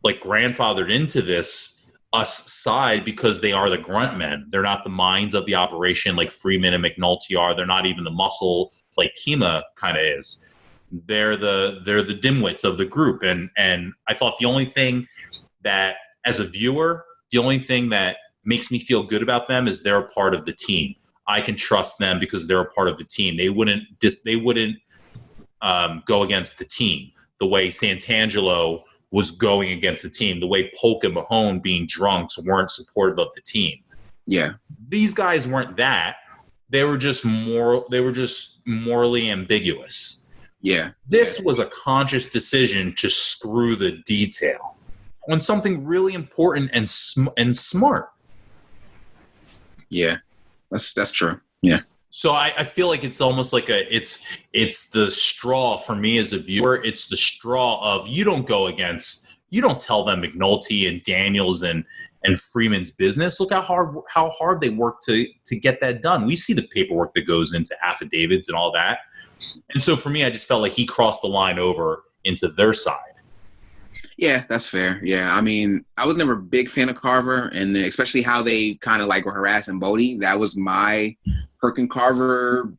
like grandfathered into this us side because they are the grunt men. They're not the minds of the operation like Freeman and McNulty are. They're not even the muscle like Kima kind of is. They're the dimwits of the group. And I thought the only thing that, as a viewer, the only thing that makes me feel good about them is they're a part of the team. I can trust them because they're a part of the team. They wouldn't go against the team the way Santangelo was going against the team, the way Polk and Mahone, being drunks, weren't supportive of the team. Yeah. These guys weren't that. They were just morally ambiguous. Yeah. This was a conscious decision to screw the detail on something really important and smart. Yeah. That's true. Yeah. So I feel like it's almost like it's the straw for me as a viewer. It's the straw of you don't tell them McNulty and Daniels and Freeman's business. Look how hard they work to get that done. We see the paperwork that goes into affidavits and all that. And so for me, I just felt like he crossed the line over into their side. Yeah, that's fair. Yeah, I mean, I was never a big fan of Carver, and especially how they kind of like were harassing Bodie. That was my Herc and Carver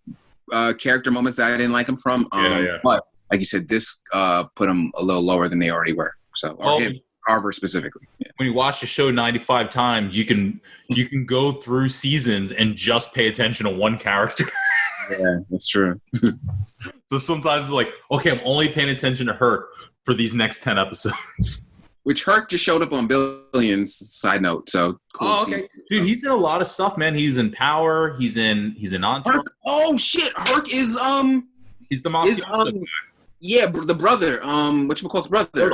character moments that I didn't like him from. But like you said, this put them a little lower than they already were. So, Carver specifically. Yeah. When you watch the show 95 times, you can go through seasons and just pay attention to one character. Yeah, that's true. So sometimes it's like, okay, I'm only paying attention to Herc for these next 10 episodes. Which Herc just showed up on Billions, side note. So cool. Oh, okay. Dude, he's in a lot of stuff, man. He's in Power. He's in Entourage. Herc, oh shit. Herc is he's the mafioso. Yeah, the brother. Whatchamacallit's brother?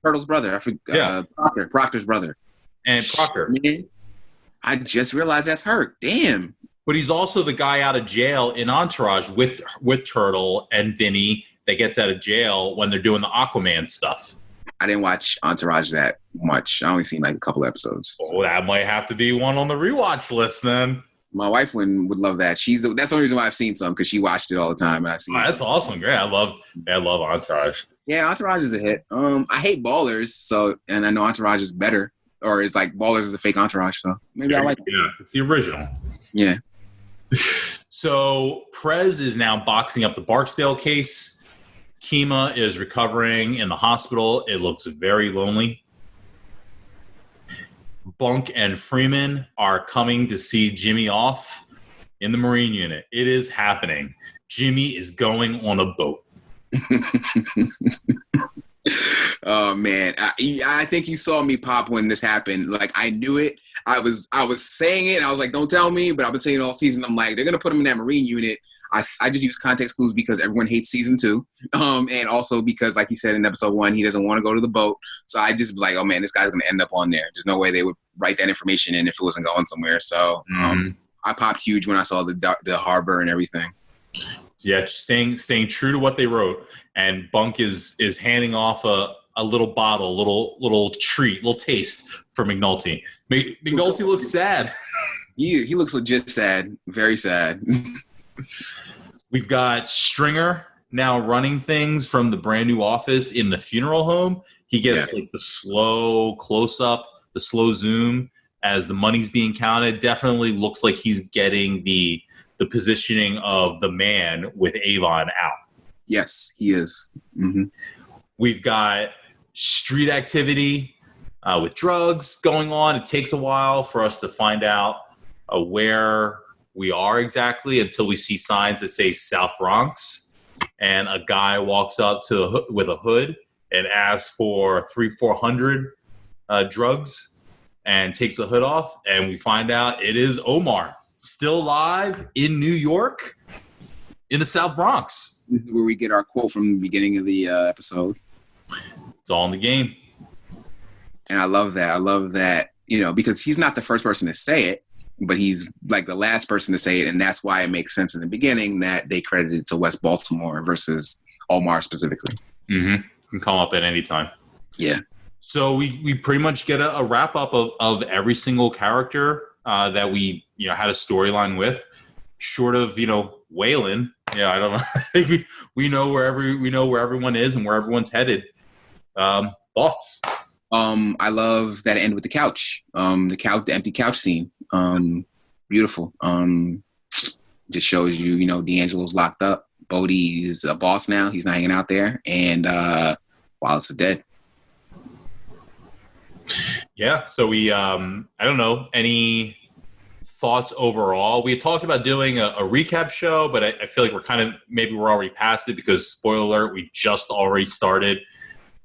Turtle's brother. I forgot. Yeah. Proctor's brother. And Proctor. Man, I just realized that's Herc. Damn. But he's also the guy out of jail in Entourage with Turtle and Vinny that gets out of jail when they're doing the Aquaman stuff. I didn't watch Entourage that much. I only seen like a couple episodes. Oh, that might have to be one on the rewatch list then. My wife would love that. That's the only reason why I've seen some, because she watched it all the time, and I seen. Oh, that's awesome. Great. I love Entourage. Yeah, Entourage is a hit. I hate Ballers, and I know Entourage is better, or it's like Ballers is a fake Entourage, so maybe I like it. Yeah, it's the original. Yeah. So Prez is now boxing up the Barksdale case. Kima is recovering in the hospital. It looks very lonely. Bunk and Freeman are coming to see Jimmy off in the Marine unit. It is happening. Jimmy is going on a boat. Oh man, I think you saw me pop when this happened. Like, I knew it. I was saying it. I was like, don't tell me, but I've been saying it all season. I'm like, they're gonna put him in that Marine unit. I just use context clues because everyone hates season 2, and also because, like he said in episode 1, he doesn't want to go to the boat. So I just like, oh man, this guy's gonna end up on there. There's no way they would write that information in if it wasn't going somewhere. So I popped huge when I saw the harbor and everything. Yeah, staying true to what they wrote. And Bunk is handing off a little bottle, little treat, little taste for McNulty. McNulty looks sad. He looks legit sad, very sad. We've got Stringer now running things from the brand new office in the funeral home. He gets like the slow close up, the slow zoom as the money's being counted. Definitely looks like he's getting the positioning of the man with Avon out. Yes, he is. Mm-hmm. We've got street activity with drugs going on. It takes a while for us to find out where we are exactly until we see signs that say South Bronx. And a guy walks up with a hood and asks for 300-400 drugs and takes the hood off. And we find out it is Omar, still alive in New York, in the South Bronx. Where we get our quote from the beginning of the episode. It's all in the game. And I love that, because he's not the first person to say it, but he's like the last person to say it. And that's why it makes sense in the beginning that they credited it to West Baltimore versus Omar specifically. Mm-hmm. Can come up at any time. Yeah. So we pretty much get a wrap up of every single character that we had a storyline with, short of Waylon. Yeah, I don't know. I think we know where everyone is and where everyone's headed. Thoughts? I love that end with the couch. The empty couch scene. Beautiful. Just shows you, D'Angelo's locked up. Bodie's a boss now. He's not hanging out there, and Wallace is dead. Yeah. So we, I don't know, any thoughts overall? We had talked about doing a recap show, but I feel like we're already past it because, spoiler alert, we just already started.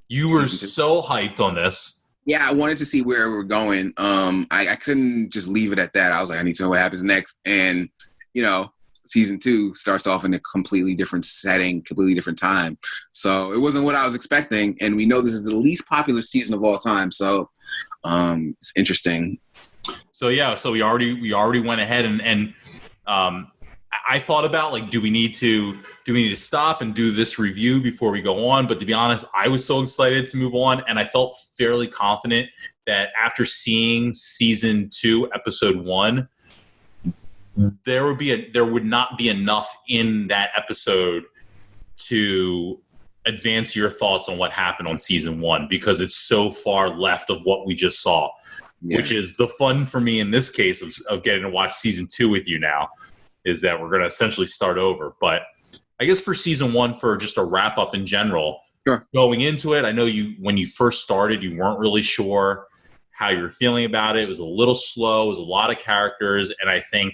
You were so hyped on this. Yeah, I wanted to see where we're going. I couldn't just leave it at that. I was like, I need to know what happens next. And, season 2 starts off in a completely different setting, completely different time. So it wasn't what I was expecting. And we know this is the least popular season of all time. So it's interesting. So yeah, so we already went ahead and I thought about, like, do we need to stop and do this review before we go on? But to be honest, I was so excited to move on, and I felt fairly confident that after seeing season 2, episode 1, there would not be enough in that episode to advance your thoughts on what happened on season 1, because it's so far left of what we just saw. Yeah. Which is the fun for me in this case of getting to watch season 2 with you now, is that we're going to essentially start over. But I guess for season 1, for just a wrap up in general, sure. Going into it, I know when you first started, you weren't really sure how you were feeling about it. It was a little slow. It was a lot of characters. And I think,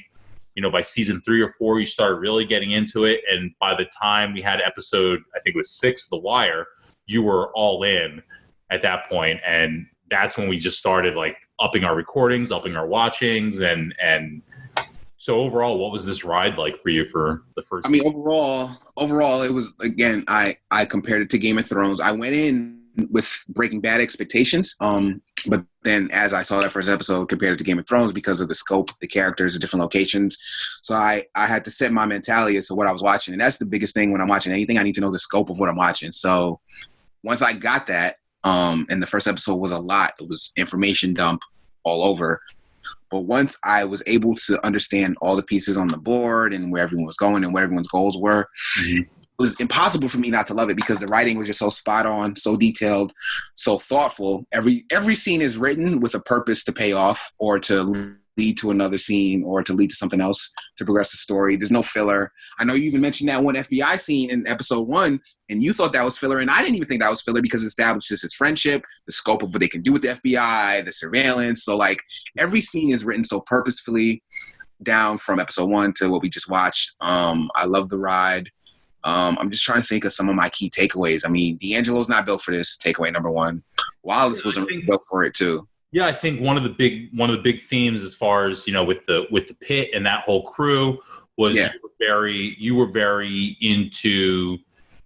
by season 3 or 4, you started really getting into it. And by the time we had episode, I think it was 6, The Wire, you were all in at that point. And that's when we just started, like, upping our recordings, upping our watchings, and so overall, what was this ride like for you for the first season? Overall, it was, again, I compared it to Game of Thrones. I went in with Breaking Bad expectations, but then as I saw that first episode, compared it to Game of Thrones because of the scope, the characters, the different locations. So I had to set my mentality as to what I was watching, and that's the biggest thing when I'm watching anything. I need to know the scope of what I'm watching. So once I got that, And the first episode was a lot. It was information dump all over. But once I was able to understand all the pieces on the board and where everyone was going and what everyone's goals were, it was impossible for me not to love it because the writing was just so spot on, so detailed, so thoughtful. Every scene is written with a purpose to pay off or to lead to another scene or to lead to something else to progress the story. There's no filler. I know you even mentioned that one FBI scene in episode 1, and you thought that was filler, and I didn't even think that was filler because it establishes his friendship, the scope of what they can do with the FBI, the surveillance. So, like, every scene is written so purposefully down from episode 1 to what we just watched. I love the ride. I'm just trying to think of some of my key takeaways. I mean, D'Angelo's not built for this, takeaway number 1. Wallace wasn't really built for it, too. Yeah, I think one of the big themes as far as, with the pit and that whole crew was you were very into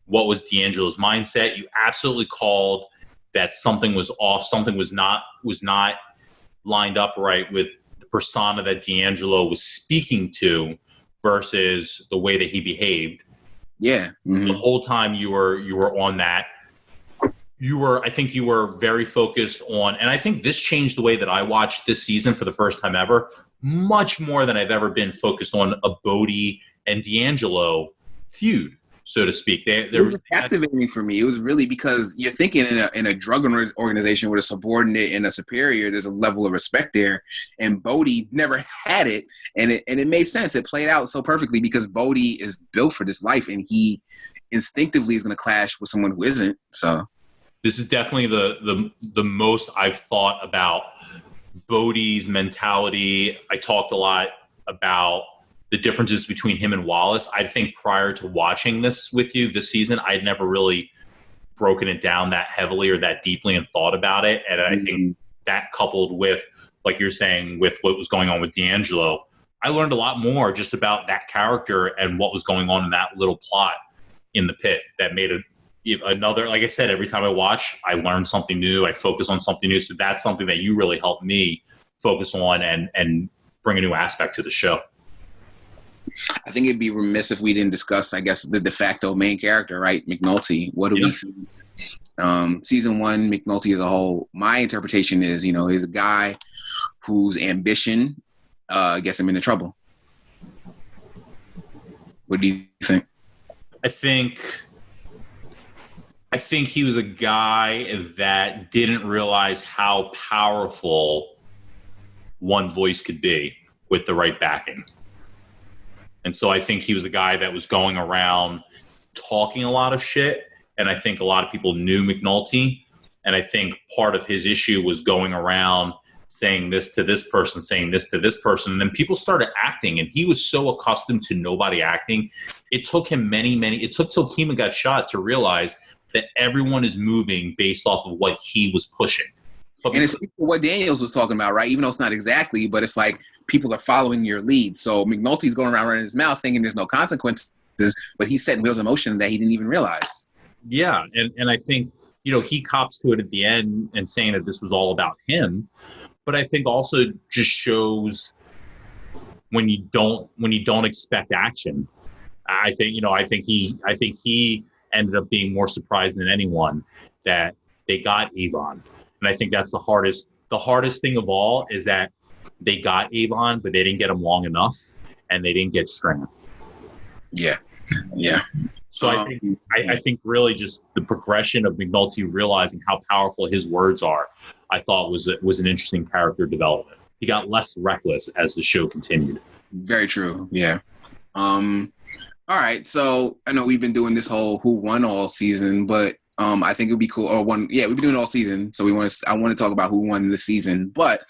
what was D'Angelo's mindset. You absolutely called that something was off, something was not lined up right with the persona that D'Angelo was speaking to versus the way that he behaved. Yeah. Mm-hmm. The whole time you were on that. I think you were very focused on, and I think this changed the way that I watched this season for the first time ever, much more than I've ever been focused on a Bodhi and D'Angelo feud, so to speak. It was captivating for me. It was really because you're thinking in a drug organization with a subordinate and a superior, there's a level of respect there, and Bodhi never had it, and it made sense. It played out so perfectly because Bodhi is built for this life, and he instinctively is going to clash with someone who isn't. So. This is definitely the most I've thought about Bodhi's mentality. I talked a lot about the differences between him and Wallace. I think prior to watching this with you this season, I'd never really broken it down that heavily or that deeply and thought about it. And I think that coupled with, like you're saying, with what was going on with D'Angelo, I learned a lot more just about that character and what was going on in that little plot in the pit that made it another, like I said, every time I watch, I learn something new. I focus on something new. So that's something that you really helped me focus on and bring a new aspect to the show. I think it'd be remiss if we didn't discuss, I guess, the de facto main character, right? McNulty. What do we think? Season 1, McNulty as a whole, my interpretation is, he's a guy whose ambition gets him into trouble. What do you think? I think he was a guy that didn't realize how powerful one voice could be with the right backing. And so I think he was a guy that was going around talking a lot of shit. And I think a lot of people knew McNulty. And I think part of his issue was going around saying this to this person, saying this to this person. And then people started acting. And he was so accustomed to nobody acting. It took him it took till Kima got shot to realize that everyone is moving based off of what he was pushing. And it's what Daniels was talking about, right? Even though it's not exactly, but it's like people are following your lead. So McNulty's going around running his mouth thinking there's no consequences, but he's setting wheels in motion that he didn't even realize. Yeah, and I think, he cops to it at the end and saying that this was all about him. But I think also just shows when you don't expect action. I think he ended up being more surprised than anyone that they got Avon. And I think that's the hardest thing of all is that they got Avon, but they didn't get him long enough and they didn't get Stringer. Yeah. Yeah. So I think really just the progression of McNulty realizing how powerful his words are, I thought was an interesting character development. He got less reckless as the show continued. Very true. Yeah. All right, so I know we've been doing this whole who won all season, but I think it would be cool. We've been doing it all season, so I want to talk about who won the season. But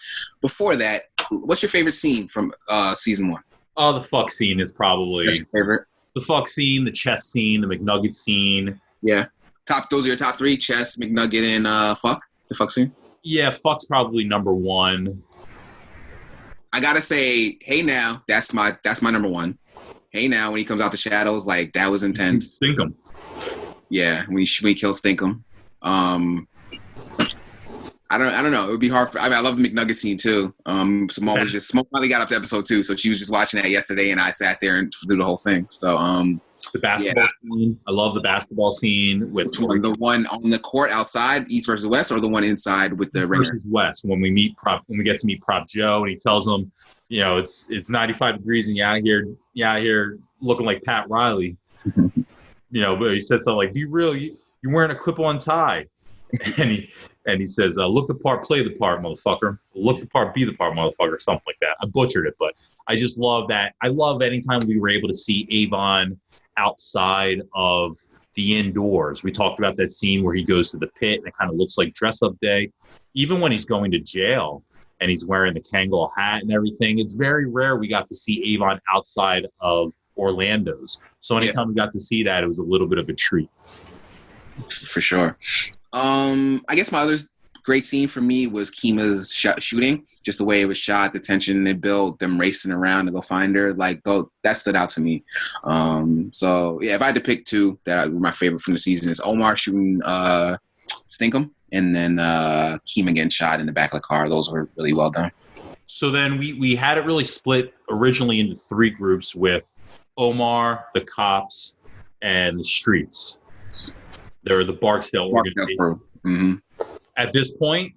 before that, what's your favorite scene from season 1? Oh, the fuck scene is probably That's your favorite. The fuck scene, the chess scene, the McNugget scene. Yeah, those are your top 3: chess, McNugget, and fuck. The fuck scene. Yeah, fuck's probably number 1. I gotta say, hey now, that's my number 1. Hey now, when he comes out the shadows, like that was intense. Stinkum. Yeah, when he kills Stinkum. I don't know. It would be hard. I love the McNugget scene too. Simone finally got up to episode 2, so she was just watching that yesterday, and I sat there and through the whole thing. So, The basketball scene. I love the basketball scene with the one on the court outside, East versus West, or the one inside with the ringer? Versus West. When we get to meet Prop Joe, and he tells him, it's 95 degrees and you out here looking like Pat Riley. But he says something like, "Be real, you're wearing a clip-on tie," and he says, "Look the part, play the part, motherfucker. Look the part, be the part, motherfucker." Something like that. I butchered it, but I just love that. I love anytime we were able to see Avon outside of the indoors. We talked about that scene where he goes to the pit and it kind of looks like dress-up day. Even when he's going to jail and he's wearing the Kangol hat and everything, it's very rare we got to see Avon outside of Orlando's. So anytime we got to see that, it was a little bit of a treat. For sure. I guess my other great scene for me was Kima's shooting. Just the way it was shot, the tension they built, them racing around to go find her. That stood out to me. If I had to pick two that were my favorite from the season, it's Omar shooting Stinkum, and then Kima getting shot in the back of the car. Those were really well done. So then we had it really split originally into three groups with Omar, the cops, and the streets. They're the Barksdale organization. Mm-hmm. At this point,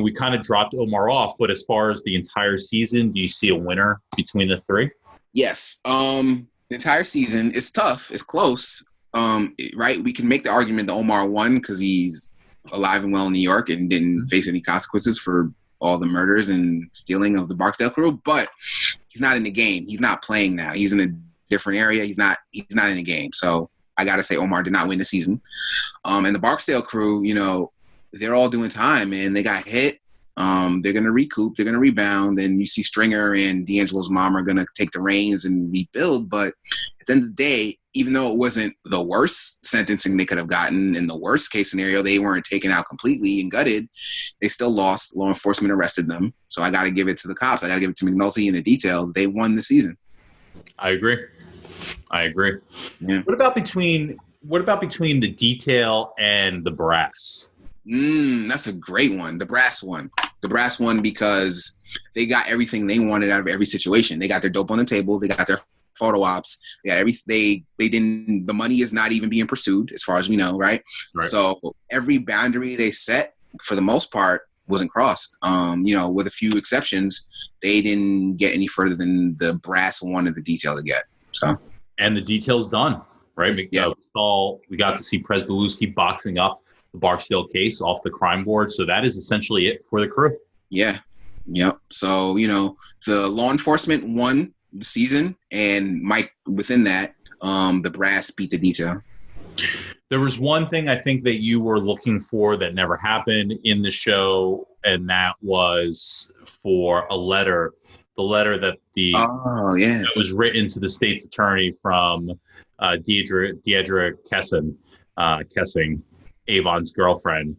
we kind of dropped Omar off, but as far as the entire season, do you see a winner between the three? Yes. The entire season, it's tough. It's close. Right? We can make the argument that Omar won because he's alive and well in New York and didn't face any consequences for all the murders and stealing of the Barksdale crew, but he's not in the game. He's not playing now. He's in a different area. He's not in the game. So I got to say Omar did not win the season. And the Barksdale crew, they're all doing time, and they got hit. They're going to recoup. They're going to rebound. And you see Stringer and D'Angelo's mom are going to take the reins and rebuild. But at the end of the day, even though it wasn't the worst sentencing they could have gotten, in the worst case scenario, they weren't taken out completely and gutted. They still lost. Law enforcement arrested them. So I got to give it to the cops. I got to give it to McNulty and the detail. They won the season. I agree. Yeah. What about between the detail and the brass? That's a great one. The brass one. Because they got everything they wanted out of every situation. They got their dope on the table. They got their photo ops. They got everything. They didn't. The money is not even being pursued, as far as we know, right? So every boundary they set, for the most part, wasn't crossed. With a few exceptions, they didn't get any further than the brass wanted the detail to get. So, and the detail's done, right? Yeah. We got to see Presbylewski boxing up the Barksdale case off the crime board. So that is essentially it for the crew. Yeah. Yep. So, the law enforcement won the season, and Mike, within that, the brass beat the detail. There was one thing I think that you were looking for that never happened in the show, and that was for a letter. The letter that that was written to the state's attorney from Deidre Kessing, Avon's girlfriend.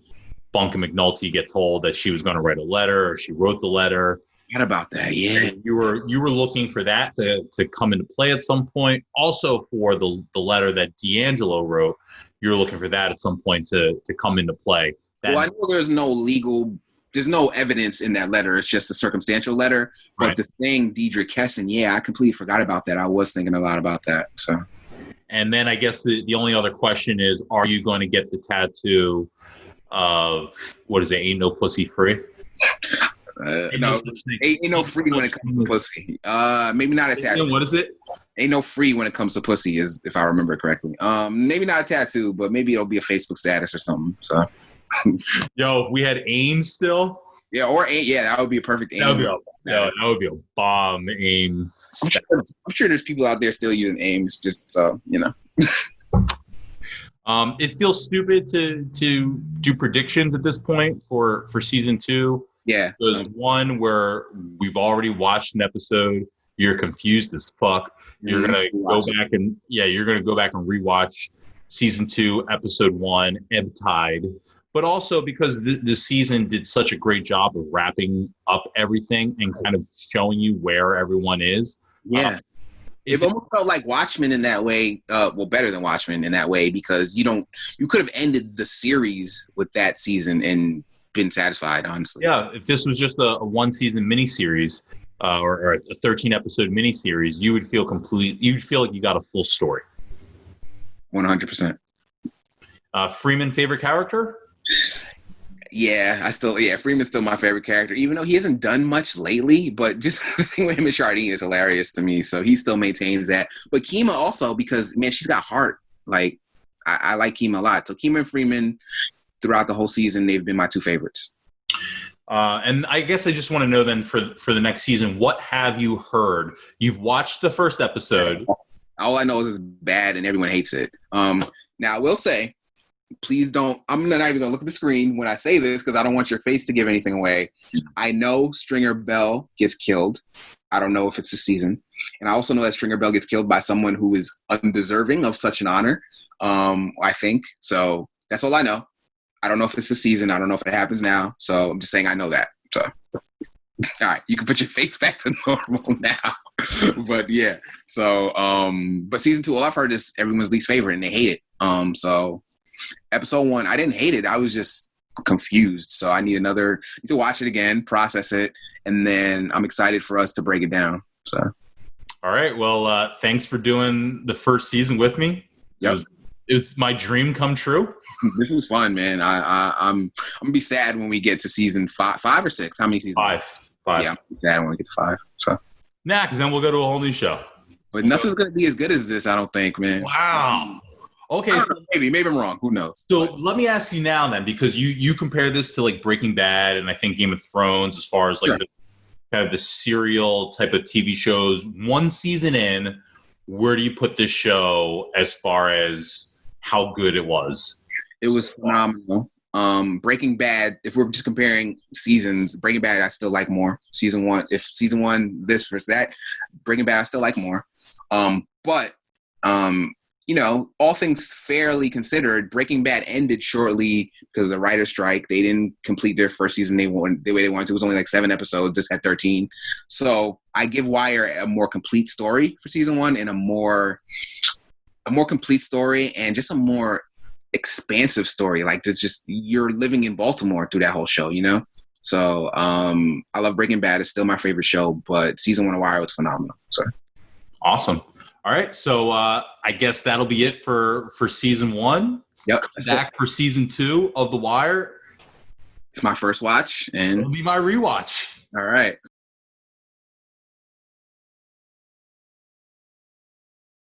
Bunk and McNulty get told that she was going to write a letter, or she wrote the letter. Forgot about that. Yeah, and you were looking for that to come into play at some point. Also, for the letter that D'Angelo wrote, you're looking for that at some point to come into play. I know there's no evidence in that letter. It's just a circumstantial letter. But right. The thing, Deidre Kesson, I completely forgot about that. I was thinking a lot about that. So, and then I guess the only other question is, are you going to get the tattoo of, what is it, Ain't No Pussy Free? Ain't no free when it comes to pussy. Maybe not a tattoo. What is it? Ain't no free when it comes to pussy, is if I remember correctly. Maybe not a tattoo, but maybe it'll be a Facebook status or something. So, yo, if we had AIM still, or AIM, that would be a perfect AIM. That would be a bomb AIM. I'm sure there's people out there still using AIMs, just so you know. It feels stupid to do predictions at this point for season 2. Yeah. There's one where we've already watched an episode. You're confused as fuck. You're gonna go back and rewatch season 2, episode 1, Ebb Tide. But also because this season did such a great job of wrapping up everything and kind of showing you where everyone is. Yeah. It almost felt like Watchmen in that way. Better than Watchmen in that way, because you could have ended the series with that season and been satisfied, honestly. Yeah, if this was just a one-season miniseries or a 13-episode miniseries, you'd feel like you got a full story. 100%. Freeman, favorite character? Yeah, Freeman's still my favorite character, even though he hasn't done much lately, but just the thing with him and Chardine is hilarious to me. So he still maintains that. But Kima also, because, man, she's got heart. Like, I like Kima a lot. So Kima and Freeman, throughout the whole season, they've been my two favorites. And I guess I just want to know then for the next season, what have you heard? You've watched the first episode. All I know is it's bad and everyone hates it. Now, I will say, please don't, I'm not even going to look at the screen when I say this because I don't want your face to give anything away. I know Stringer Bell gets killed. I don't know if it's this season. And I also know that Stringer Bell gets killed by someone who is undeserving of such an honor, I think. So that's all I know. I don't know if it's this season. I don't know if it happens now. So I'm just saying I know that. So, all right, you can put your face back to normal now. But yeah, so, but season 2, all I've heard is everyone's least favorite and they hate it. So episode 1, I didn't hate it. I was just confused. So I need to watch it again, process it, and then I'm excited for us to break it down. So, all right. Well, thanks for doing the first season with me. Yep. It's my dream come true. This is fun, man. I'm gonna be sad when we get to season 5 or 6. How many seasons? 5. Yeah, I'm sad when we get to 5. So, nah, because then we'll go to a whole new show. But nothing's gonna be as good as this, I don't think, man. Wow. Okay, so maybe I'm wrong. Who knows? So let me ask you now then, because you compare this to like Breaking Bad and I think Game of Thrones as far as like the kind of the serial type of TV shows. One season in, where do you put this show as far as how good it was? It was phenomenal. Breaking Bad, if we're just comparing seasons, Breaking Bad I still like more. Season 1, if season 1 this versus that, Breaking Bad I still like more. But you know, all things fairly considered, Breaking Bad ended shortly because of the writer's strike. They didn't complete their first season the way they wanted to. It was only like 7 episodes. This had 13. So I give Wire a more complete story for season 1 and a more complete story and just a more expansive story. Like it's just you're living in Baltimore through that whole show, you know? So I love Breaking Bad. It's still my favorite show, but season 1 of Wire was phenomenal. So awesome. All right, so I guess that'll be it for season 1. Yep. Back for season 2 of The Wire. It's my first watch, and it'll be my rewatch. All right.